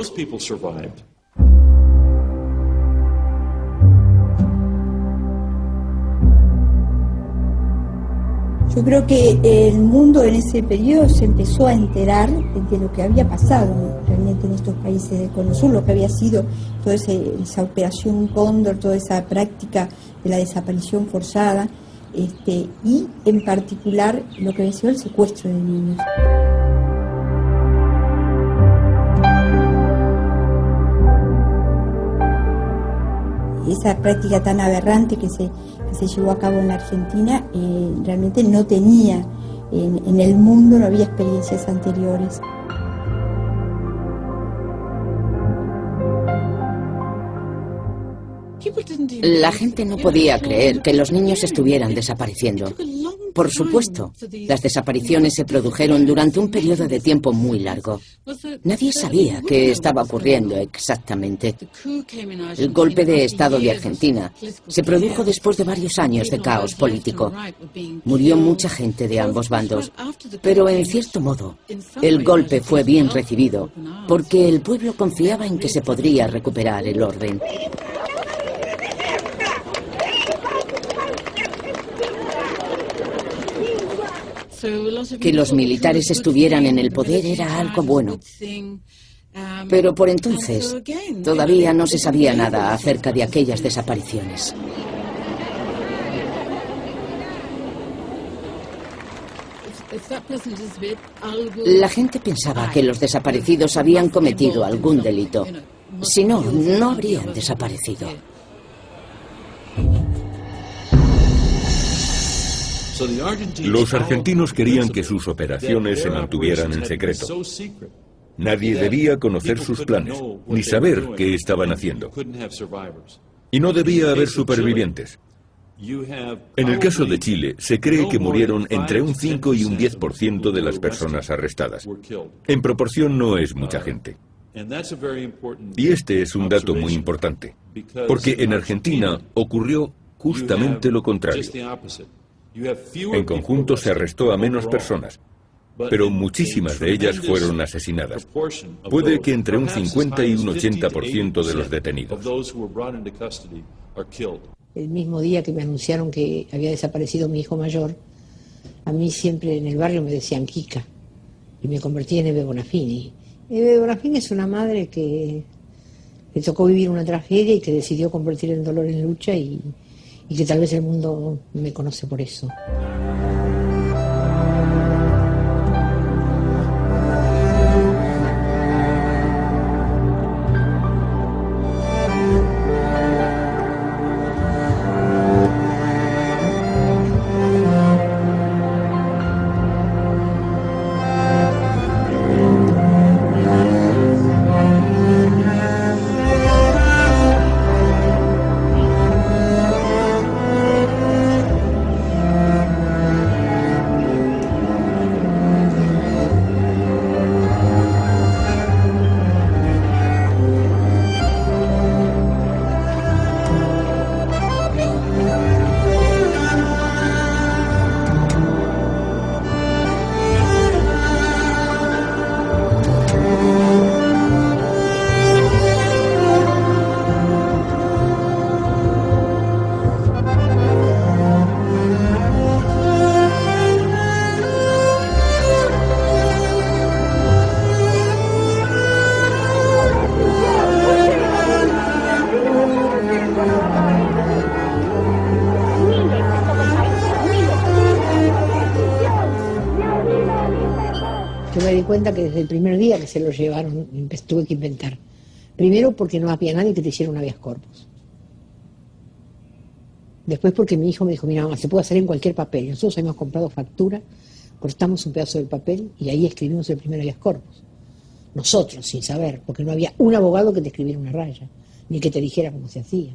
[SPEAKER 7] Yo creo que el mundo en ese periodo se empezó a enterar de lo que había pasado realmente en estos países del Cono Sur, lo que había sido toda esa operación Cóndor, toda esa práctica de la desaparición forzada, y en particular lo que había sido el secuestro de niños. Esa práctica tan aberrante que se llevó a cabo en la Argentina realmente no tenía, en el mundo no había experiencias anteriores.
[SPEAKER 11] La gente no podía creer que los niños estuvieran desapareciendo. Por supuesto, las desapariciones se produjeron durante un periodo de tiempo muy largo. Nadie sabía qué estaba ocurriendo exactamente. El golpe de Estado de Argentina se produjo después de varios años de caos político. Murió mucha gente de ambos bandos, pero en cierto modo, el golpe fue bien recibido porque el pueblo confiaba en que se podría recuperar el orden. Que los militares estuvieran en el poder era algo bueno. Pero por entonces todavía no se sabía nada acerca de aquellas desapariciones. La gente pensaba que los desaparecidos habían cometido algún delito. Si no, no habrían desaparecido.
[SPEAKER 12] Los argentinos querían que sus operaciones se mantuvieran en secreto. Nadie debía conocer sus planes, ni saber qué estaban haciendo. Y no debía haber supervivientes. En el caso de Chile, se cree que murieron entre un 5 y un 10% de las personas arrestadas. En proporción no es mucha gente. Y este es un dato muy importante, porque en Argentina ocurrió justamente lo contrario. En conjunto se arrestó a menos personas, pero muchísimas de ellas fueron asesinadas. Puede que entre un 50 y un 80% de los detenidos.
[SPEAKER 14] El mismo día que me anunciaron que había desaparecido mi hijo mayor, a mí siempre en el barrio me decían Kika, y me convertí en Eve Bonafini. Eve Bonafini es una madre que le tocó vivir una tragedia y que decidió convertir el dolor en lucha y que tal vez el mundo me conoce por eso. Cuenta que desde el primer día que se lo llevaron tuve que inventar. Primero porque no había nadie que te hiciera un habeas corpus. Después porque mi hijo me dijo, mira mamá, se puede hacer en cualquier papel. Nosotros habíamos comprado factura cortamos un pedazo del papel y ahí escribimos el primer habeas corpus. Nosotros, sin saber, porque no había un abogado que te escribiera una raya, ni que te dijera cómo se hacía.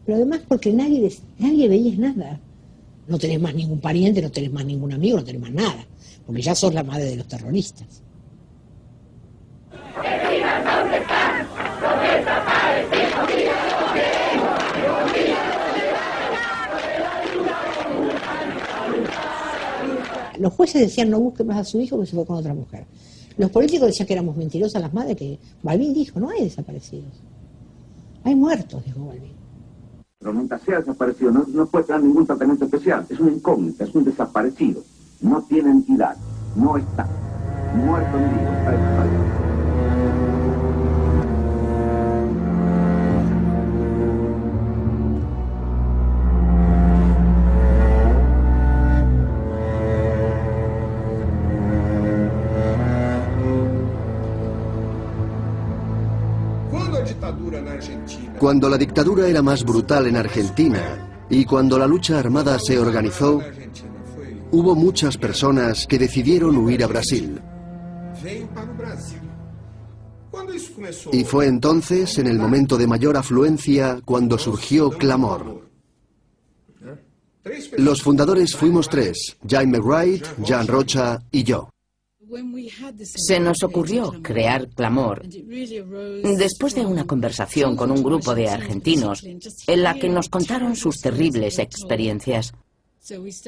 [SPEAKER 14] Pero además porque nadie veía nada. No tenés más ningún pariente, no tenés más ningún amigo, no tenés más nada, porque ya sos la madre de los terroristas. Los jueces decían no busque más a su hijo porque se fue con otra mujer. Los políticos decían que éramos mentirosas las madres, que Balbín dijo, no hay desaparecidos. Hay muertos, dijo Balbín.
[SPEAKER 15] Pero nunca se ha desaparecido, no puede tener ningún tratamiento especial, es una incógnita, es un desaparecido, no tiene entidad, no está, muerto en vivo, está desaparecido.
[SPEAKER 2] Cuando la dictadura era más brutal en Argentina y cuando la lucha armada se organizó, hubo muchas personas que decidieron huir a Brasil. Y fue entonces, en el momento de mayor afluencia, cuando surgió Clamor. Los fundadores fuimos tres: Jaime Wright, Jan Rocha y yo.
[SPEAKER 11] Se nos ocurrió crear Clamor después de una conversación con un grupo de argentinos en la que nos contaron sus terribles experiencias.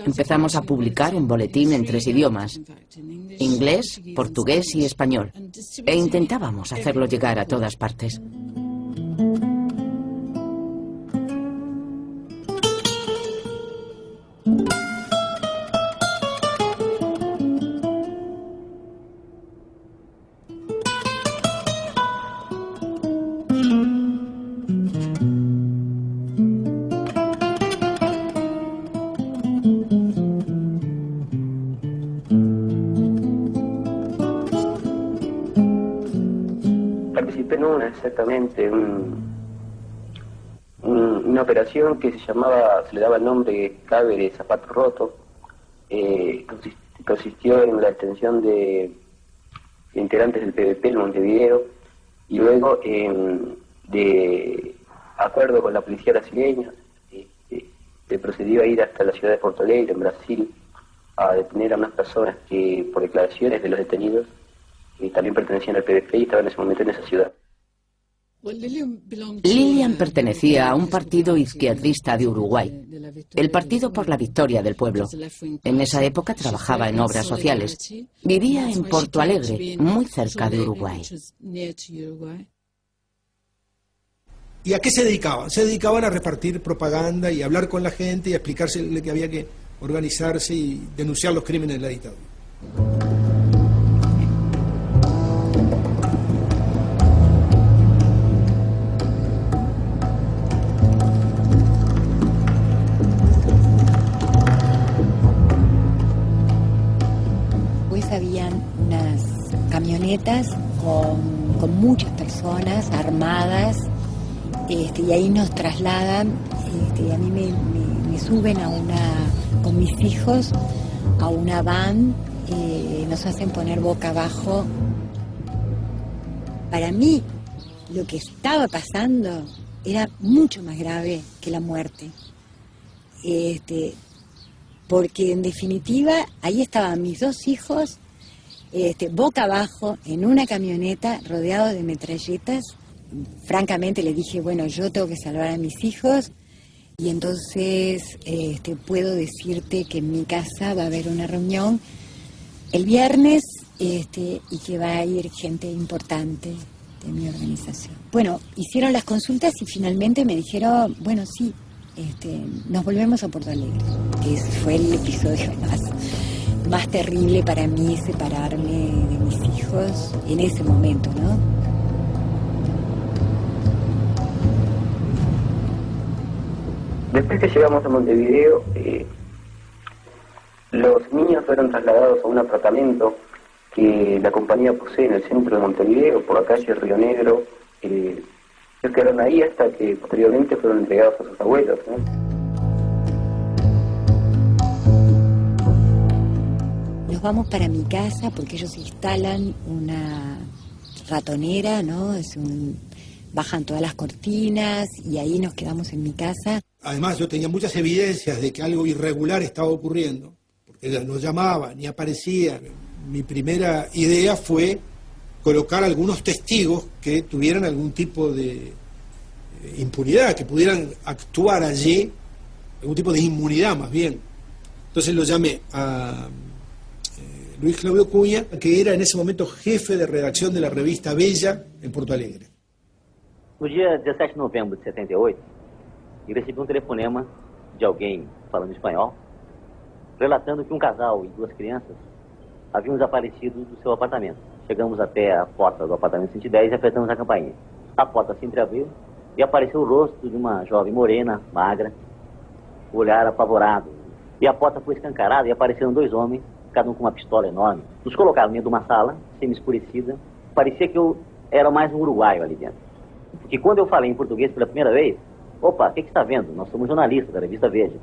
[SPEAKER 11] Empezamos a publicar un boletín en 3 idiomas, inglés, portugués y español, e intentábamos hacerlo llegar a todas partes.
[SPEAKER 16] Exactamente una operación que se le daba el nombre Cabe de Zapato Roto. Consistió en la detención de integrantes del PVP en Montevideo y luego de acuerdo con la policía brasileña se procedió a ir hasta la ciudad de Porto Alegre, en Brasil, a detener a unas personas que por declaraciones de los detenidos también pertenecían al PVP y estaban en ese momento en esa ciudad.
[SPEAKER 11] Lilian pertenecía a un partido izquierdista de Uruguay, el Partido por la Victoria del Pueblo. En esa época trabajaba en obras sociales. Vivía en Porto Alegre, muy cerca de Uruguay.
[SPEAKER 18] ¿Y a qué se dedicaban? Se dedicaban a repartir propaganda y a hablar con la gente y a explicarse que había que organizarse y denunciar los crímenes de la dictadura.
[SPEAKER 19] Habían unas camionetas con muchas personas armadas y ahí nos trasladan, a mí me suben con mis hijos a una van, nos hacen poner boca abajo. Para mí lo que estaba pasando era mucho más grave que la muerte. Porque en definitiva ahí estaban mis 2 hijos boca abajo en una camioneta rodeados de metralletas. Francamente le dije, bueno, yo tengo que salvar a mis hijos y entonces puedo decirte que en mi casa va a haber una reunión el viernes y que va a ir gente importante de mi organización. Bueno, hicieron las consultas y finalmente me dijeron, bueno, sí, nos volvemos a Porto Alegre, que ese fue el episodio más terrible para mí, separarme de mis hijos en ese momento, ¿no?
[SPEAKER 16] Después que llegamos a Montevideo, los niños fueron trasladados a un apartamento que la compañía posee en el centro de Montevideo, por la calle Río Negro. Ellos quedaron ahí hasta que posteriormente fueron entregados a sus abuelos, ¿no?
[SPEAKER 19] nos vamos para mi casa porque ellos instalan una ratonera, ¿no? Bajan todas las cortinas y ahí nos quedamos en mi casa.
[SPEAKER 18] Además, yo tenía muchas evidencias de que algo irregular estaba ocurriendo, porque ella no llamaba ni aparecía. Mi primera idea fue colocar algunos testigos que tuvieran algún tipo de impunidad, que pudieran actuar allí, algún tipo de inmunidad más bien. Entonces lo llamé a Luis Claudio Cunha, que era en ese momento jefe de redacción de la revista Bella en Porto Alegre.
[SPEAKER 1] No dia 17 de novembro de 78, eu recebi telefonema de alguém falando espanhol, relatando que casal e 2 crianças haviam desaparecido do seu apartamento. Chegamos até a porta do apartamento 110 e apertamos a campainha. A porta se entreabriu e apareceu o rosto de uma jovem morena, magra, o olhar apavorado. E a porta foi escancarada e apareceram 2 homens, cada um com uma pistola enorme. Nos colocaram dentro de uma sala, semi-escurecida. Parecia que eu era mais um uruguaio ali dentro. Porque quando eu falei em português pela primeira vez, opa, o que está vendo? Nós somos jornalistas da revista Veja.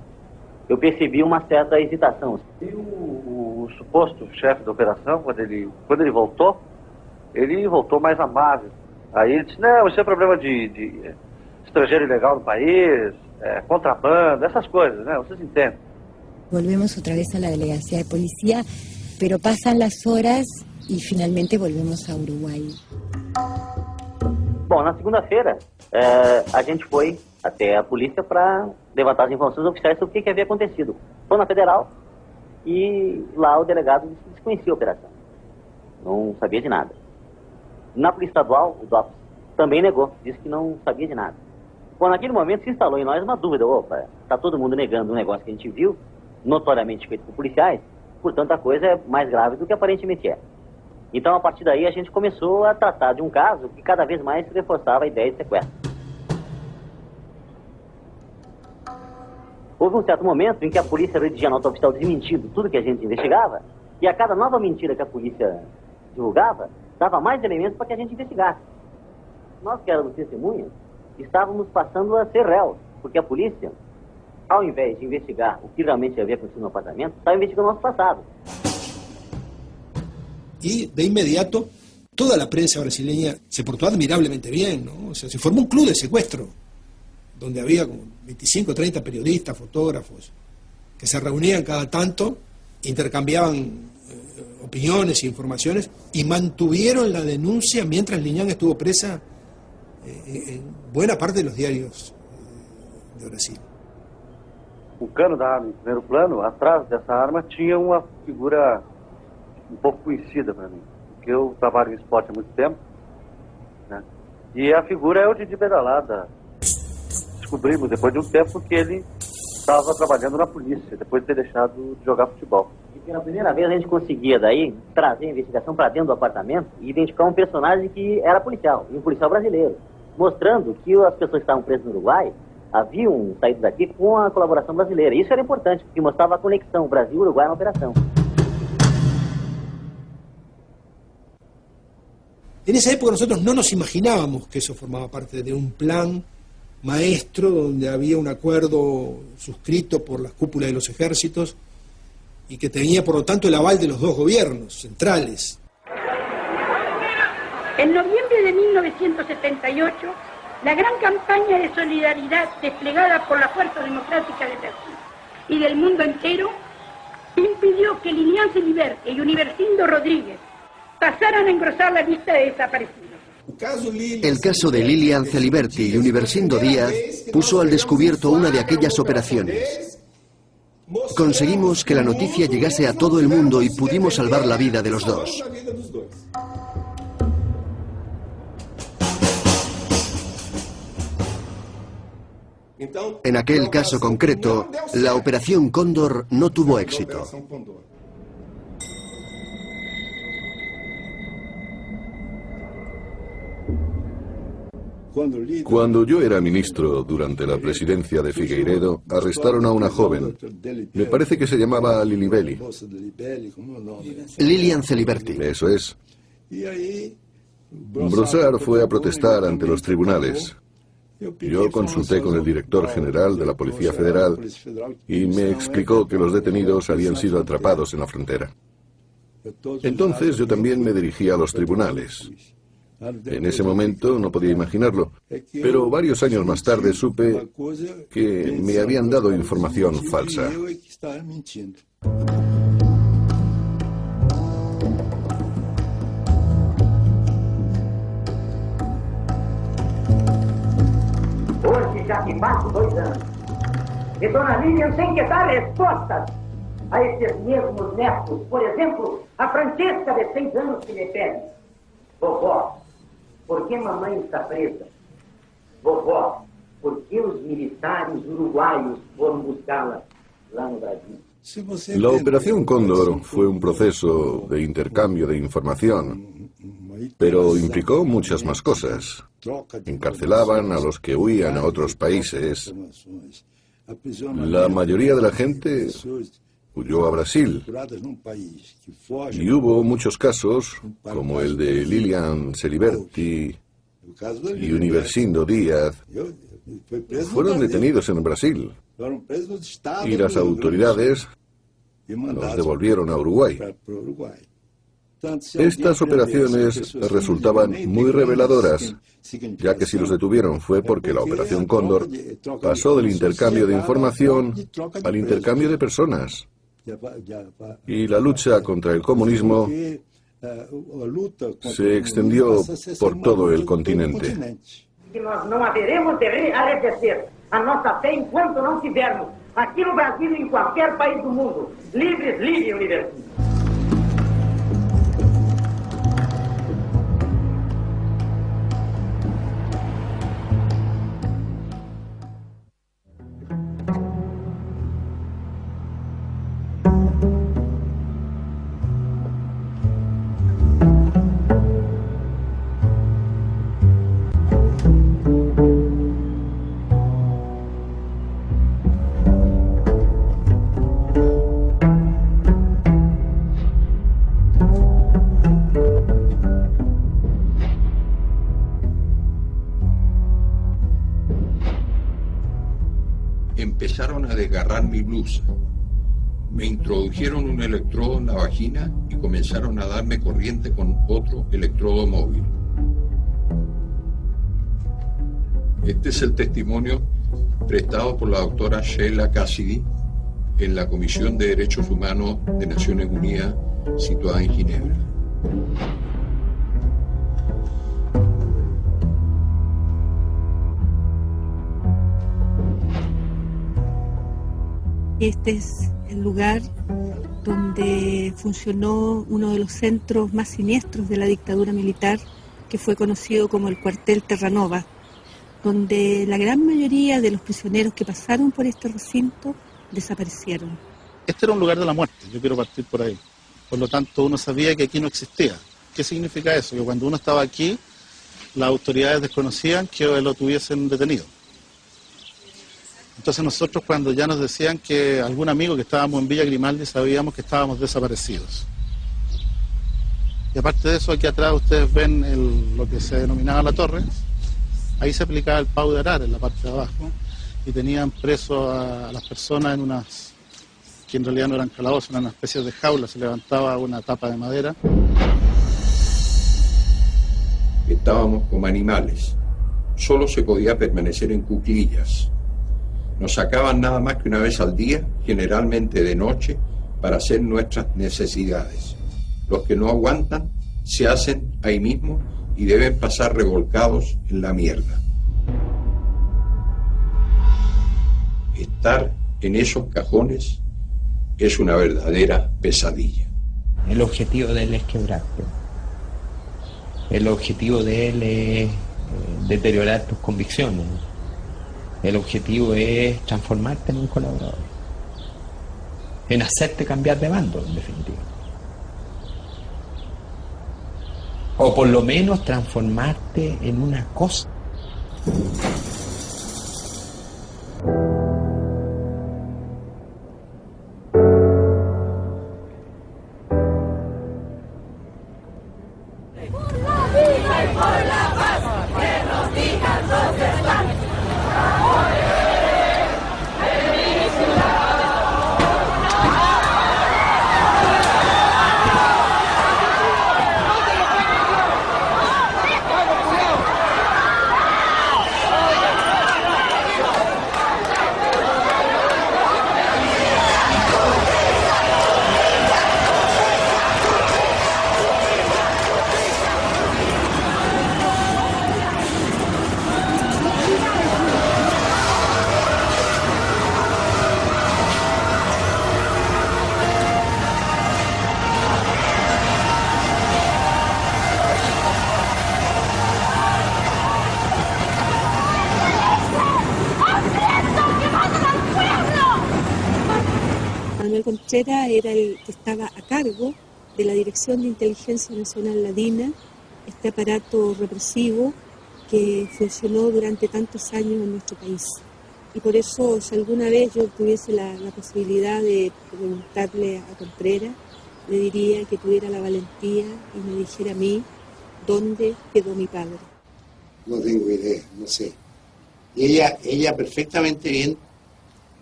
[SPEAKER 1] Eu percebi uma certa hesitação.
[SPEAKER 5] E o suposto chefe da operação, quando ele voltou mais amável. Aí ele disse, não, isso é problema de estrangeiro ilegal no país, contrabando, essas coisas, né? Vocês entendem.
[SPEAKER 19] Volvemos otra vez a la delegacia de policía, pero pasan las horas y finalmente volvemos a Uruguay.
[SPEAKER 1] Bom, na segunda-feira, a gente foi até a polícia para levantar as informações oficiais sobre o que havia acontecido. Foi na Federal e lá o delegado desconhecia a operação. Não sabia de nada. Na Polícia Estadual, o DOPS também negou, disse que não sabia de nada. Bom, naquele momento se instalou em nós uma dúvida. Opa, está todo mundo negando um negócio que a gente viu, notoriamente feito por policiais, portanto a coisa é mais grave do que aparentemente é. Então, a partir daí, a gente começou a tratar de um caso que cada vez mais reforçava a ideia de sequestro. Houve um certo momento em que a polícia redigia nota oficial desmentindo tudo que a gente investigava, e a cada nova mentira que a polícia divulgava, dava mais elementos para que a gente investigasse. Nós que éramos testemunhas, estávamos passando a ser réus, porque a polícia, ao invés de investigar o que realmente havia acontecido no apartamento, estava investigando o nosso passado.
[SPEAKER 18] Y de inmediato toda la prensa brasileña se portó admirablemente bien, ¿no? O sea, se formó un club de secuestro, donde había como 25 o 30 periodistas, fotógrafos, que se reunían cada tanto, intercambiaban opiniones e informaciones, y mantuvieron la denuncia mientras Liñán estuvo presa en buena parte de los diarios de Brasil.
[SPEAKER 5] O cano da arma em primeiro plano, atrás dessa arma tinha uma figura um pouco conhecida para mim, porque eu trabalho em esporte há muito tempo, né? E a figura é o Didi Pedalada. Descobrimos depois de um tempo que ele estava trabalhando na polícia, depois de ter deixado de jogar futebol.
[SPEAKER 1] E pela primeira vez a gente conseguia daí trazer a investigação para dentro do apartamento e identificar um personagem que era policial, e um policial brasileiro, mostrando que as pessoas que estavam presas no Uruguai haviam saído daqui com a colaboração brasileira. Isso era importante, porque mostrava a conexão Brasil-Uruguai na operação.
[SPEAKER 18] En esa época nosotros no nos imaginábamos que eso formaba parte de un plan maestro donde había un acuerdo suscrito por las cúpulas de los ejércitos y que tenía por lo tanto el aval de los 2 gobiernos centrales.
[SPEAKER 10] En noviembre de 1978, la gran campaña de solidaridad desplegada por la Fuerza Democrática de Brasil y del mundo entero impidió que Lilian Celiberti y Universindo Rodríguez pasaran a engrosar la lista de desaparecidos.
[SPEAKER 2] El caso de Lilian Celiberti y Universindo Díaz puso al descubierto una de aquellas operaciones. Conseguimos que la noticia llegase a todo el mundo y pudimos salvar la vida de los 2. En aquel caso concreto, la Operación Cóndor no tuvo éxito.
[SPEAKER 13] Cuando yo era ministro durante la presidencia de Figueiredo, arrestaron a una joven. Me parece que se llamaba Lilibeli.
[SPEAKER 2] Lilian Celiberti.
[SPEAKER 13] Eso es. Broussard fue a protestar ante los tribunales. Yo consulté con el director general de la Policía Federal y me explicó que los detenidos habían sido atrapados en la frontera. Entonces yo también me dirigí a los tribunales. En ese momento no podía imaginarlo, pero varios años más tarde supe que me habían dado información falsa.
[SPEAKER 6] Hoje já se passam 2 anos e Dona Lilian tem que dar respostas a esses mesmos netos. Por exemplo, a Francesca de 6 anos que me pede: vovó, por que mamãe está presa? Vovó, por que os militares uruguaios foram buscá-la lá no Brasil?
[SPEAKER 13] La Operación Cóndor fue un proceso de intercambio de información, pero implicó muchas más cosas. Encarcelaban a los que huían a otros países. La mayoría de la gente huyó a Brasil. Y hubo muchos casos, como el de Lilian Celiberti y Universindo Díaz, fueron detenidos en Brasil. Y las autoridades los devolvieron a Uruguay. Estas operaciones resultaban muy reveladoras, ya que si los detuvieron fue porque la Operación Cóndor pasó del intercambio de información al intercambio de personas. Y la lucha contra el comunismo se extendió por todo el continente.
[SPEAKER 6] Que nós não haveremos de arrefecer a nossa fé enquanto não tivermos, aqui no Brasil e em qualquer país do mundo, livres, livre e universal.
[SPEAKER 17] Empezaron a desgarrar mi blusa. Me introdujeron un electrodo en la vagina y comenzaron a darme corriente con otro electrodo móvil. Este es el testimonio prestado por la doctora Sheila Cassidy en la Comisión de Derechos Humanos de Naciones Unidas situada en Ginebra.
[SPEAKER 21] Este es el lugar donde funcionó uno de los centros más siniestros de la dictadura militar, que fue conocido como el cuartel Terranova, donde la gran mayoría de los prisioneros que pasaron por este recinto desaparecieron.
[SPEAKER 23] Este era un lugar de la muerte, yo quiero partir por ahí. Por lo tanto, uno sabía que aquí no existía. ¿Qué significa eso? Que cuando uno estaba aquí, las autoridades desconocían que lo tuviesen detenido. Entonces nosotros, cuando ya nos decían que algún amigo que estábamos en Villa Grimaldi, sabíamos que estábamos desaparecidos. Y aparte de eso, aquí atrás ustedes ven lo que se denominaba la torre. Ahí se aplicaba el pau de arar en la parte de abajo y tenían presos a las personas en unas, que en realidad no eran calabozos, eran una especie de jaula, se levantaba una tapa de madera.
[SPEAKER 17] Estábamos como animales, solo se podía permanecer en cuclillas. Nos sacaban nada más que una vez al día, generalmente de noche, para hacer nuestras necesidades. Los que no aguantan se hacen ahí mismo y deben pasar revolcados en la mierda. Estar en esos cajones es una verdadera pesadilla.
[SPEAKER 25] El objetivo de él es quebrarte. El objetivo de él es deteriorar tus convicciones. El objetivo es transformarte en un colaborador, en hacerte cambiar de bando, en definitiva. O por lo menos transformarte en una cosa.
[SPEAKER 21] Contreras era el que estaba a cargo de la Dirección de Inteligencia Nacional la DINA, este aparato represivo que funcionó durante tantos años en nuestro país. Y por eso, si alguna vez yo tuviese la posibilidad de preguntarle a Contreras, le diría que tuviera la valentía y me dijera a mí dónde quedó mi padre.
[SPEAKER 4] No tengo idea, no sé. Y ella perfectamente bien,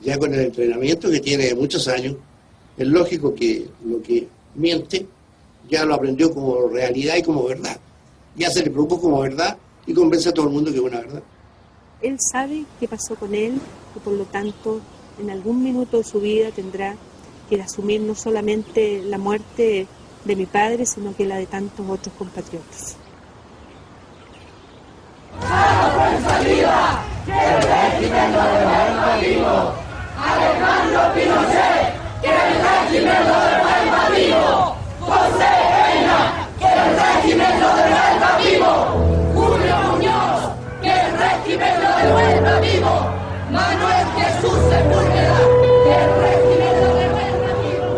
[SPEAKER 4] ya con el entrenamiento que tiene de muchos años, es lógico que lo que miente ya lo aprendió como realidad y como verdad. Ya se le preocupa como verdad y convence a todo el mundo que es una verdad.
[SPEAKER 21] Él sabe qué pasó con él y por lo tanto en algún minuto de su vida tendrá que asumir no solamente la muerte de mi padre, sino que la de tantos otros compatriotas.
[SPEAKER 3] ¡Viva! ¡Que el régimen lo devuelva vivo! ¡Alejandro Pinochet! ¡Que el régimen lo devuelva vivo! ¡José Reina! ¡Que el régimen lo devuelva vivo! ¡Julio Muñoz! ¡Que el régimen lo devuelva vivo! ¡Manuel Jesús Sepúlveda! ¡Que el régimen lo devuelva vivo!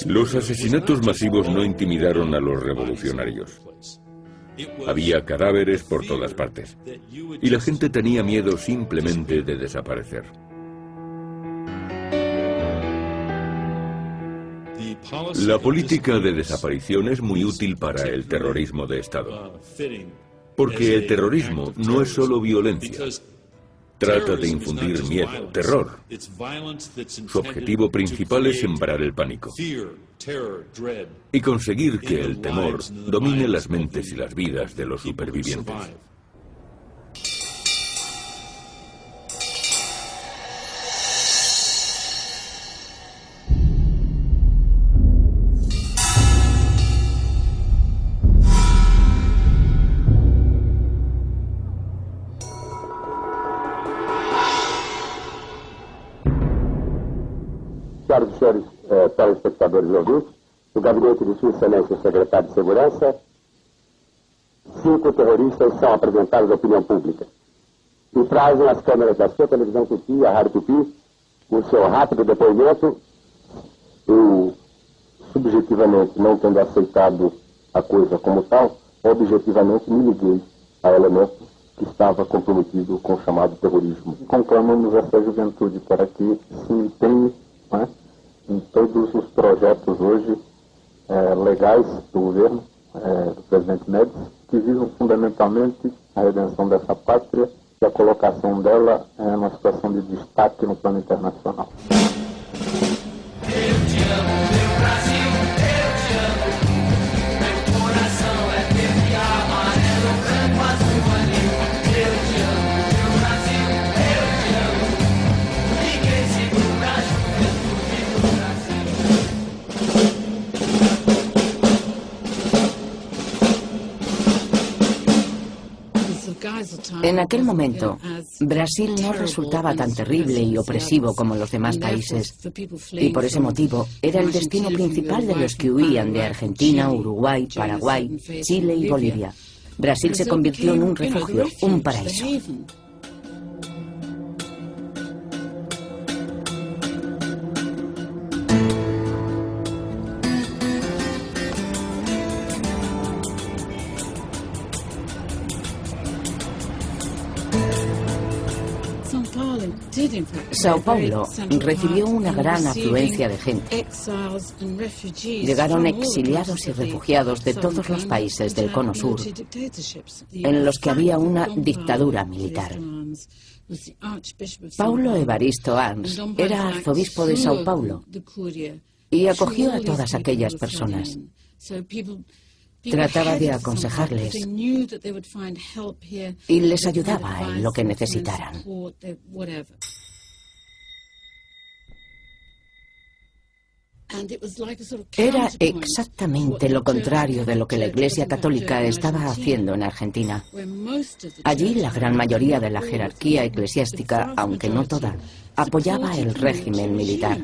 [SPEAKER 12] Los asesinatos masivos no intimidaron a los revolucionarios. Había cadáveres por todas partes. Y la gente tenía miedo simplemente de desaparecer. La política de desaparición es muy útil para el terrorismo de Estado. Porque el terrorismo no es solo violencia. Trata de infundir miedo, terror. Su objetivo principal es sembrar el pánico y conseguir que el temor domine las mentes y las vidas de los supervivientes.
[SPEAKER 8] Senhoras e senhores telespectadores e ouvintes, o gabinete de Sua Excelência, o secretário de Segurança, 5 terroristas são apresentados à opinião pública e trazem as câmeras da sua televisão Tupi, a Rádio Tupi, o seu rápido depoimento. Eu, subjetivamente, não tendo aceitado a coisa como tal, objetivamente me liguei a elementos que estava comprometido com o chamado terrorismo. Conclamamos essa juventude para que se empenhe, né, em todos os projetos hoje legais do governo, do presidente Médici, que visam fundamentalmente a redenção dessa pátria e a colocação dela numa situação de destaque no plano internacional.
[SPEAKER 11] En aquel momento, Brasil no resultaba tan terrible y opresivo como los demás países, y por ese motivo era el destino principal de los que huían de Argentina, Uruguay, Paraguay, Chile y Bolivia. Brasil se convirtió en un refugio, un paraíso. Sao Paulo recibió una gran afluencia de gente. Llegaron exiliados y refugiados de todos los países del Cono Sur, en los que había una dictadura militar. Paulo Evaristo Arns era arzobispo de Sao Paulo y acogió a todas aquellas personas. Trataba de aconsejarles y les ayudaba en lo que necesitaran. Era exactamente lo contrario de lo que la Iglesia Católica estaba haciendo en Argentina. Allí la gran mayoría de la jerarquía eclesiástica, aunque no toda, apoyaba el régimen militar.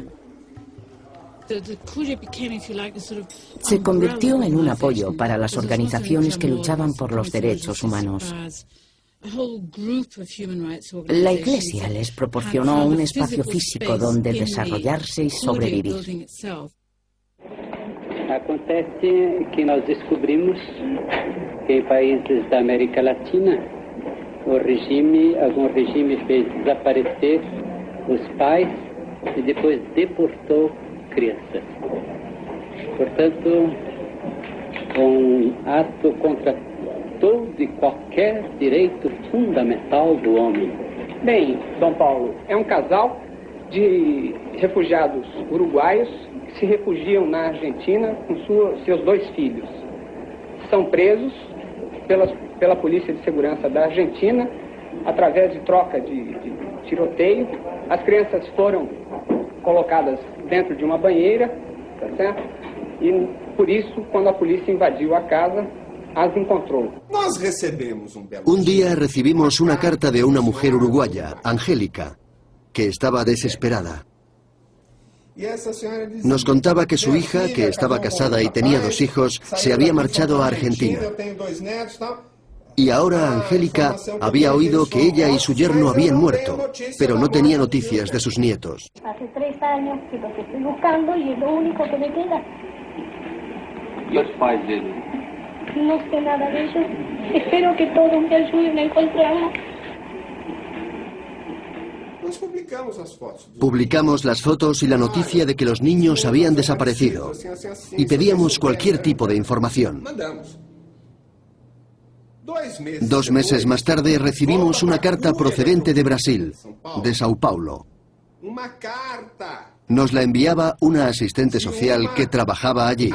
[SPEAKER 11] Se convirtió en un apoyo para las organizaciones que luchaban por los derechos humanos. La Iglesia les proporcionó un espacio físico donde desarrollarse y sobrevivir.
[SPEAKER 7] Acontece que nós descobrimos que em países da América Latina algum regime fez desaparecer os pais e depois deportou crianças. Portanto, ato contra todo e qualquer direito fundamental do homem.
[SPEAKER 9] Bem, Dom Paulo, é casal de refugiados uruguaios que se refugiam na Argentina com seus 2 filhos. São presos pela Polícia de Segurança da Argentina através de troca de tiroteio. As crianças foram colocadas dentro de uma banheira, tá certo? E por isso, quando a polícia invadiu a casa, as encontrou.
[SPEAKER 2] Un día recibimos una carta de una mujer uruguaya, Angélica, que estaba desesperada. Nos contaba que su hija, que estaba casada y tenía 2 hijos, se había marchado a Argentina. Y ahora Angélica había oído que ella y su yerno habían muerto, pero no tenía noticias de sus nietos.
[SPEAKER 20] Hace 3 años que los estoy buscando y es lo único que me queda.
[SPEAKER 7] ¿Y los pais de él?
[SPEAKER 20] No sé nada de ellos. Espero que todos me ayuden a encontrarlos.
[SPEAKER 2] Publicamos las fotos y la noticia de que los niños habían desaparecido y pedíamos cualquier tipo de información. 2 meses más tarde recibimos una carta procedente de Brasil, de Sao Paulo. Nos la enviaba una asistente social que trabajaba allí.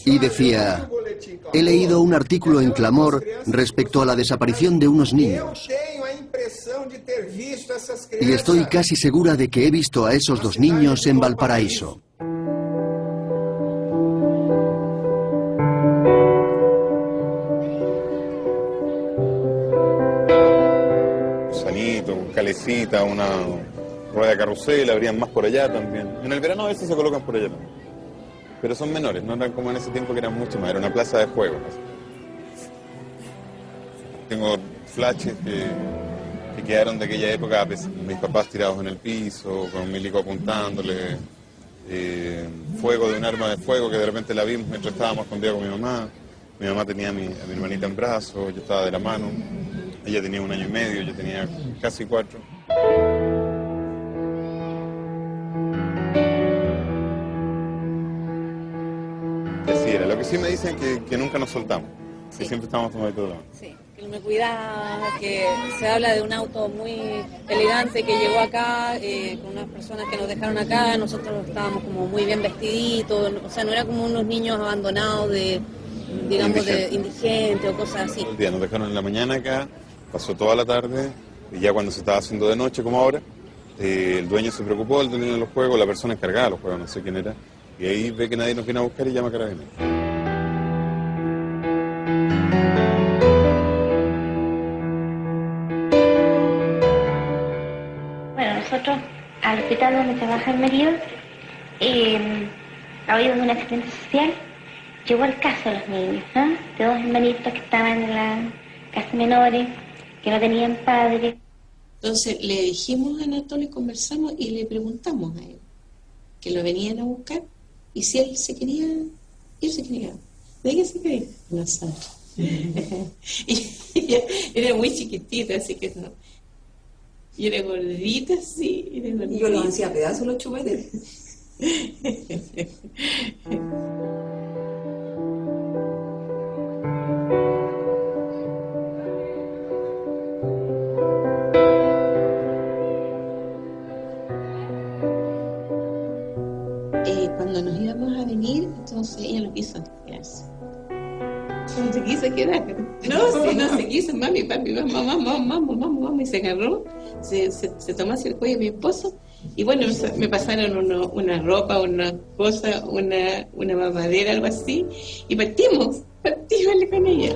[SPEAKER 2] Y decía: he leído un artículo en Clamor respecto a la desaparición de unos niños. Y estoy casi segura de que he visto a esos 2 niños en Valparaíso.
[SPEAKER 22] Sanito, calecita, una rueda de carrusel, habrían más por allá también. En el verano a veces se colocan por allá también. Pero son menores, no eran como en ese tiempo que eran mucho más, era una plaza de juegos. Tengo flashes que quedaron de aquella época, mis papás tirados en el piso, con un milico apuntándole, fuego de un arma de fuego que de repente la vimos mientras estábamos escondidos con mi mamá. Mi mamá tenía a mi hermanita en brazos, yo estaba de la mano, ella tenía 1 año y medio, yo tenía casi 4. Lo que sí me dicen que nunca nos soltamos, sí, que siempre estamos tomando todo.
[SPEAKER 24] Sí, que me cuidaba, que se habla de un auto muy elegante que llegó acá, con unas personas que nos dejaron acá, nosotros estábamos como muy bien vestiditos, o sea, no era como unos niños abandonados de indigentes o cosas así.
[SPEAKER 22] Todo el día nos dejaron en la mañana acá, pasó toda la tarde, y ya cuando se estaba haciendo de noche como ahora, el dueño se preocupó, el dueño de los juegos, la persona encargada de los juegos, no sé quién era, y ahí ve que nadie nos viene a buscar y llama a Carabineros.
[SPEAKER 20] Bueno, nosotros al hospital donde trabaja el marido, a oído de un accidente social, llegó el caso de los niños, ¿no? De 2 hermanitos que estaban en la casa menores, que no tenían padre.
[SPEAKER 26] Entonces le dijimos a Anatolio, conversamos y le preguntamos a él que lo venían a buscar y si él se quería ir, se quería. ¿De qué se quería? No sabe. Y ella era muy chiquitita, así que no. Y era gordita, sí. Era gordita.
[SPEAKER 27] Y yo los hacía pedazos los chupetes.
[SPEAKER 26] Cuando nos íbamos a venir, entonces ella no quiso quedarse. No se quiso quedar. No se quiso, mami, papi, mamá, y se agarró, se tomó hacia el cuello de mi esposo, y bueno, me pasaron una ropa, una cosa, una mamadera, algo así, y partimos con ella.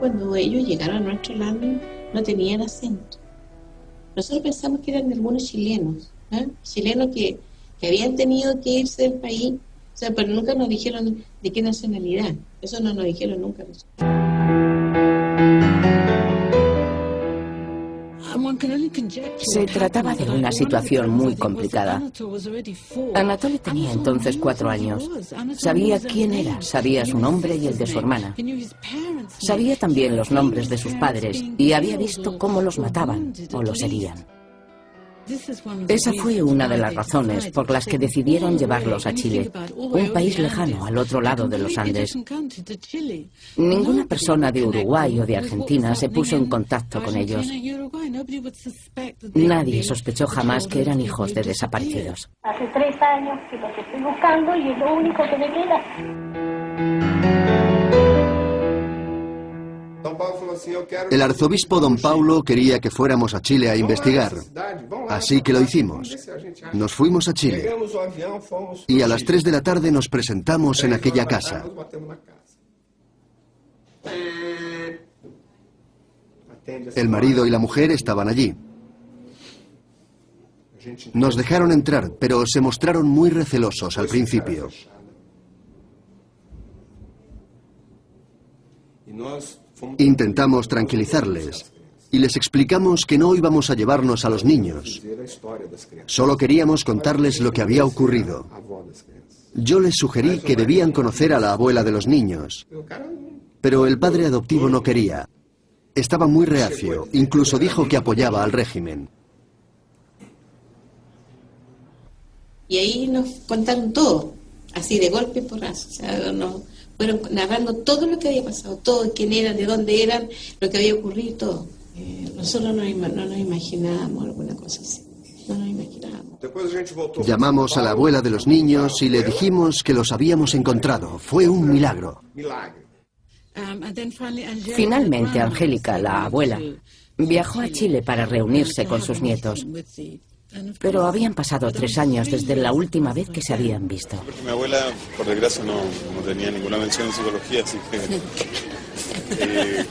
[SPEAKER 26] cuando ellos llegaron a nuestro lado no tenían acento. Nosotros pensamos que eran algunos chilenos, chilenos que habían tenido que irse del país, o sea, pero nunca nos dijeron de qué nacionalidad. Eso no nos dijeron nunca.
[SPEAKER 11] Se trataba de una situación muy complicada. Anatoly tenía entonces 4 años. Sabía quién era, sabía su nombre y el de su hermana. Sabía también los nombres de sus padres y había visto cómo los mataban o los herían. Esa fue una de las razones por las que decidieron llevarlos a Chile, un país lejano al otro lado de los Andes. Ninguna persona de Uruguay o de Argentina se puso en contacto con ellos. Nadie sospechó jamás que eran hijos de desaparecidos.
[SPEAKER 10] Hace 3 años que los estoy buscando y es lo único que me queda.
[SPEAKER 2] El arzobispo don Paulo quería que fuéramos a Chile a investigar, así que lo hicimos. Nos fuimos a Chile y a las 3 de la tarde nos presentamos en aquella casa. El marido y la mujer estaban allí. Nos dejaron entrar, pero se mostraron muy recelosos al principio. Intentamos tranquilizarles y les explicamos que no íbamos a llevarnos a los niños. Solo queríamos contarles lo que había ocurrido. Yo les sugerí que debían conocer a la abuela de los niños, pero el padre adoptivo no quería. Estaba muy reacio, incluso dijo que apoyaba al régimen.
[SPEAKER 26] Y ahí nos contaron todo, así de golpe y porrazo, o sea, nos fueron narrando todo lo que había pasado, todo, quién eran, de dónde eran, lo que había ocurrido, todo. Nosotros no nos imaginábamos alguna cosa así, no nos imaginábamos.
[SPEAKER 2] Llamamos a la abuela de los niños y le dijimos que los habíamos encontrado. Fue un milagro.
[SPEAKER 11] Finalmente, Angélica, la abuela, viajó a Chile para reunirse con sus nietos. Pero habían pasado 3 años desde la última vez que se habían visto.
[SPEAKER 22] Mi abuela, por desgracia, no tenía ninguna mención en psicología, así que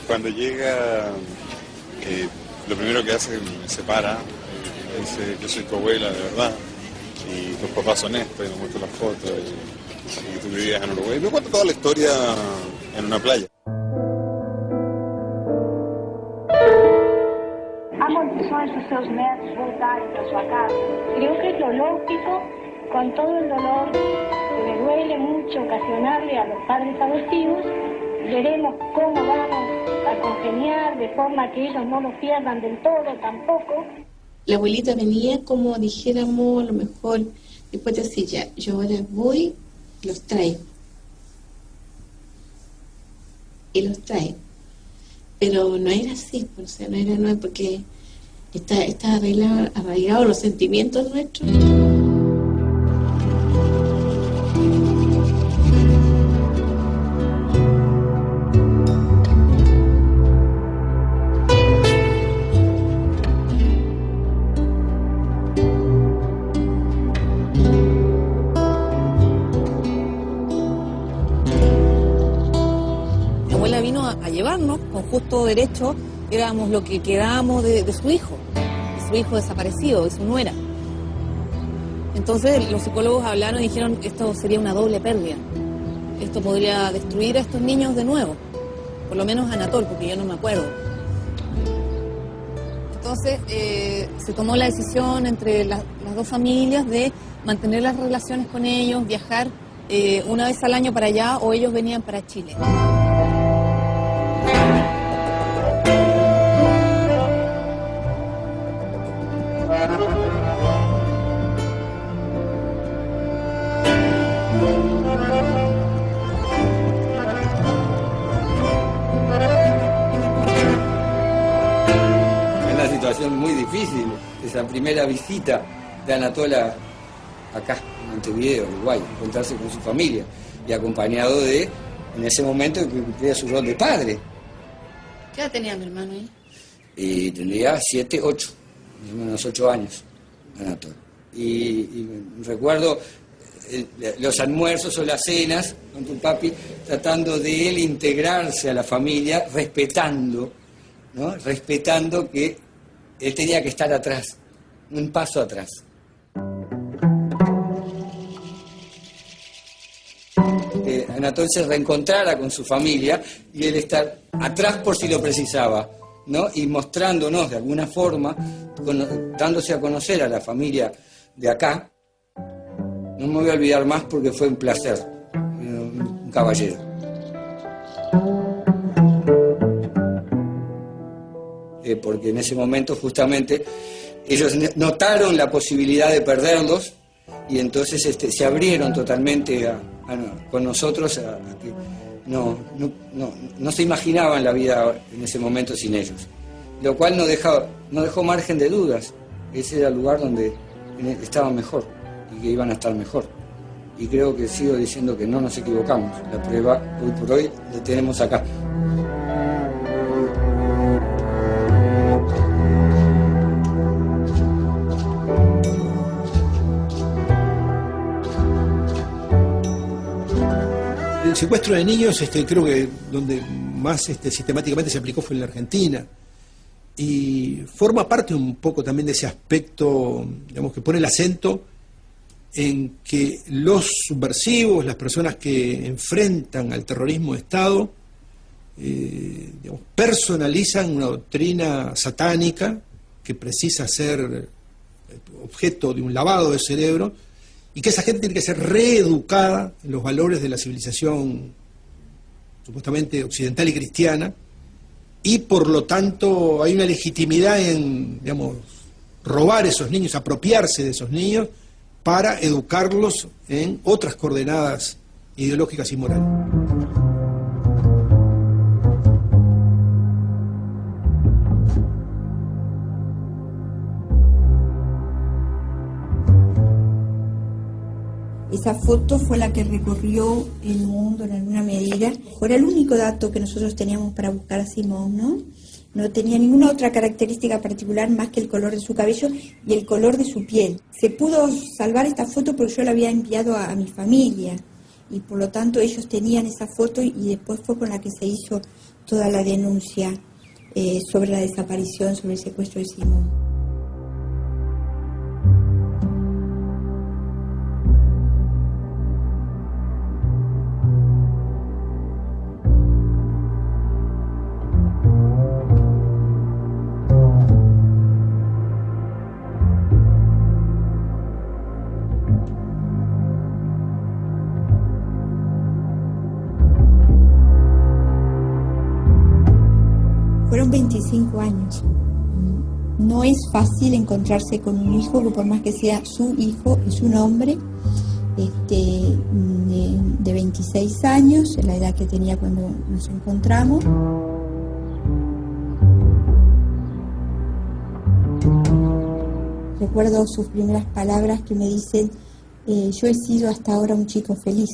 [SPEAKER 22] cuando llega, lo primero que hace es que me separa, dice, yo soy tu abuela, de verdad, y tus papás son estos, y me muestra las fotos, y tú vivías en Uruguay. Me cuenta toda la historia en una playa.
[SPEAKER 10] Há condições dos seus netos voltarem para sua casa. Creo que es lo lógico, con todo el dolor que me duele mucho ocasionarle a los padres adoptivos. Veremos cómo vamos a congeniar de forma que ellos no lo pierdan del todo tampoco.
[SPEAKER 26] La abuelita venía como dijéramos, a lo mejor, después de decir, ya, yo ahora voy, los traigo. Y los traigo. Pero no era así, o sea, no era porque está arraigado los sentimientos nuestros.
[SPEAKER 24] Mi abuela vino a llevarnos con justo derecho, éramos lo que quedábamos de su hijo desaparecido, de su nuera. Entonces los psicólogos hablaron y dijeron que esto sería una doble pérdida. Esto podría destruir a estos niños de nuevo, por lo menos a Anatol, porque yo no me acuerdo. Entonces se tomó la decisión entre las 2 familias de mantener las relaciones con ellos, viajar una vez al año para allá o ellos venían para Chile.
[SPEAKER 1] Una situación muy difícil, esa primera visita de Anatola acá, en Montevideo, Uruguay, encontrarse con su familia y acompañado de, en ese momento, que cumplía su rol de padre.
[SPEAKER 24] ¿Qué edad tenía mi hermano ahí?
[SPEAKER 1] Y tendría 7, 8, más o menos 8 años, Anatola. Y recuerdo los almuerzos o las cenas con tu papi, tratando de él integrarse a la familia, respetando, ¿no? Respetando que él tenía que estar atrás, un paso atrás. Anatol se reencontrara con su familia y él estar atrás por si lo precisaba, ¿no? Y mostrándonos de alguna forma, dándose a conocer a la familia de acá. No me voy a olvidar más porque fue un placer, un caballero. Porque en ese momento justamente ellos notaron la posibilidad de perderlos y entonces se abrieron totalmente con nosotros, a que no se imaginaban la vida en ese momento sin ellos, lo cual no dejó margen de dudas. Ese era el lugar donde estaban mejor y que iban a estar mejor, y creo que sigo diciendo que no nos equivocamos. La prueba hoy por hoy la tenemos acá.
[SPEAKER 5] El secuestro de niños, creo que donde más sistemáticamente se aplicó fue en la Argentina, y forma parte un poco también de ese aspecto, digamos, que pone el acento en que los subversivos, las personas que enfrentan al terrorismo de Estado, digamos, personalizan una doctrina satánica que precisa ser objeto de un lavado de cerebro, y que esa gente tiene que ser reeducada en los valores de la civilización supuestamente occidental y cristiana, y por lo tanto hay una legitimidad en, digamos, robar esos niños, apropiarse de esos niños para educarlos en otras coordenadas ideológicas y morales.
[SPEAKER 13] Esa foto fue la que recorrió el mundo en alguna medida. Era el único dato que nosotros teníamos para buscar a Simón, ¿no? No tenía ninguna otra característica particular más que el color de su cabello y el color de su piel. Se pudo salvar esta foto porque yo la había enviado a mi familia y por lo tanto ellos tenían esa foto, y después fue con la que se hizo toda la denuncia sobre la desaparición, sobre el secuestro de Simón. Fueron 25 años. No es fácil encontrarse con un hijo que, por más que sea su hijo, es un hombre de 26 años, la edad que tenía cuando nos encontramos. Recuerdo sus primeras palabras que me dicen: yo he sido hasta ahora un chico feliz.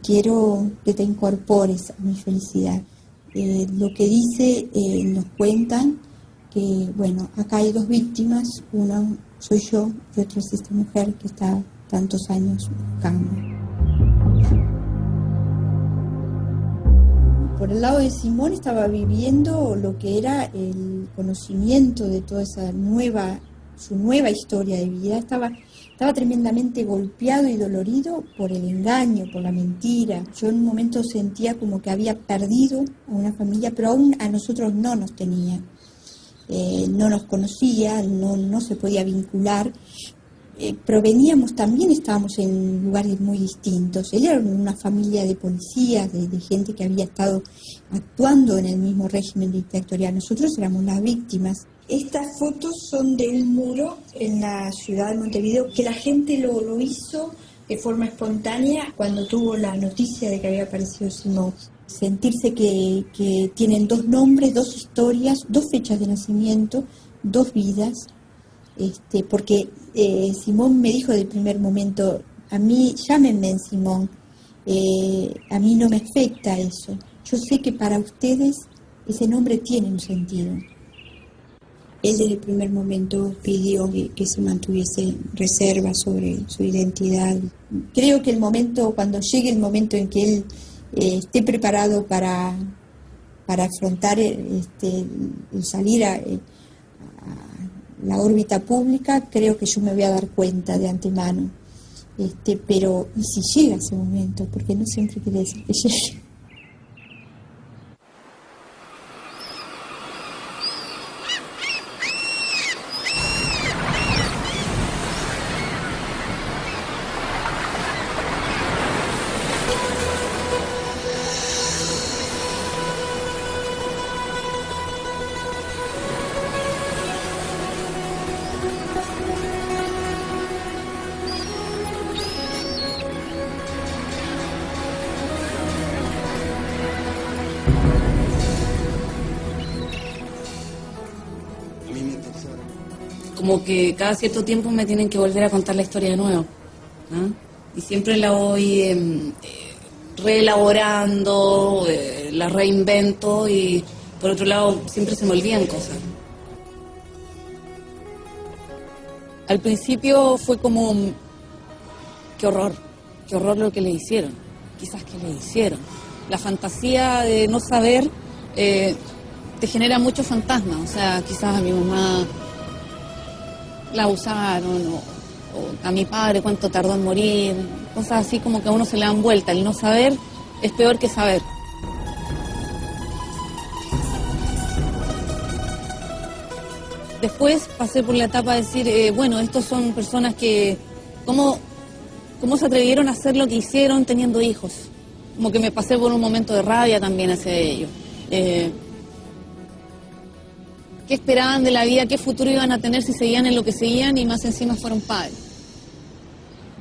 [SPEAKER 13] Quiero que te incorpores a mi felicidad. Lo que dice, nos cuentan que, bueno, acá hay dos víctimas, una soy yo y otra es esta mujer que está tantos años buscando. Por el lado de Simón estaba viviendo lo que era el conocimiento de toda esa su nueva historia de vida. Estaba tremendamente golpeado y dolorido por el engaño, por la mentira. Yo en un momento sentía como que había perdido a una familia, pero aún a nosotros no nos tenía. No nos conocía, no se podía vincular. Proveníamos, también estábamos en lugares muy distintos. Él era una familia de policías, de gente que había estado actuando en el mismo régimen dictatorial. Nosotros éramos las víctimas. Estas fotos son de un muro en la ciudad de Montevideo, que la gente lo hizo de forma espontánea cuando tuvo la noticia de que había aparecido Simón. Sentirse que tienen dos nombres, dos historias, dos fechas de nacimiento, dos vidas, porque Simón me dijo del primer momento: a mí, llámenme Simón, a mí no me afecta eso. Yo sé que para ustedes ese nombre tiene un sentido. Él desde el primer momento pidió que se mantuviese reserva sobre su identidad. Creo que cuando llegue el momento en que él esté preparado para afrontar el salir a la órbita pública, creo que yo me voy a dar cuenta de antemano. Pero ¿y si llega ese momento? Porque no siempre quiere decir que llegue.
[SPEAKER 24] Como que cada cierto tiempo me tienen que volver a contar la historia de nuevo, ¿no? Y siempre la voy reelaborando, la reinvento, y por otro lado siempre se me olvidan cosas. Al principio fue como, qué horror lo que le hicieron, quizás que le hicieron. La fantasía de no saber te genera muchos fantasmas, o sea, quizás a mi mamá la abusaron, o a mi padre cuánto tardó en morir, cosas así como que a uno se le dan vuelta. El no saber es peor que saber. Después pasé por la etapa de decir, bueno, estos son personas que, ¿cómo se atrevieron a hacer lo que hicieron teniendo hijos? Como que me pasé por un momento de rabia también hacia ellos. ¿Qué esperaban de la vida? ¿Qué futuro iban a tener si seguían en lo que seguían y más encima fueron padres?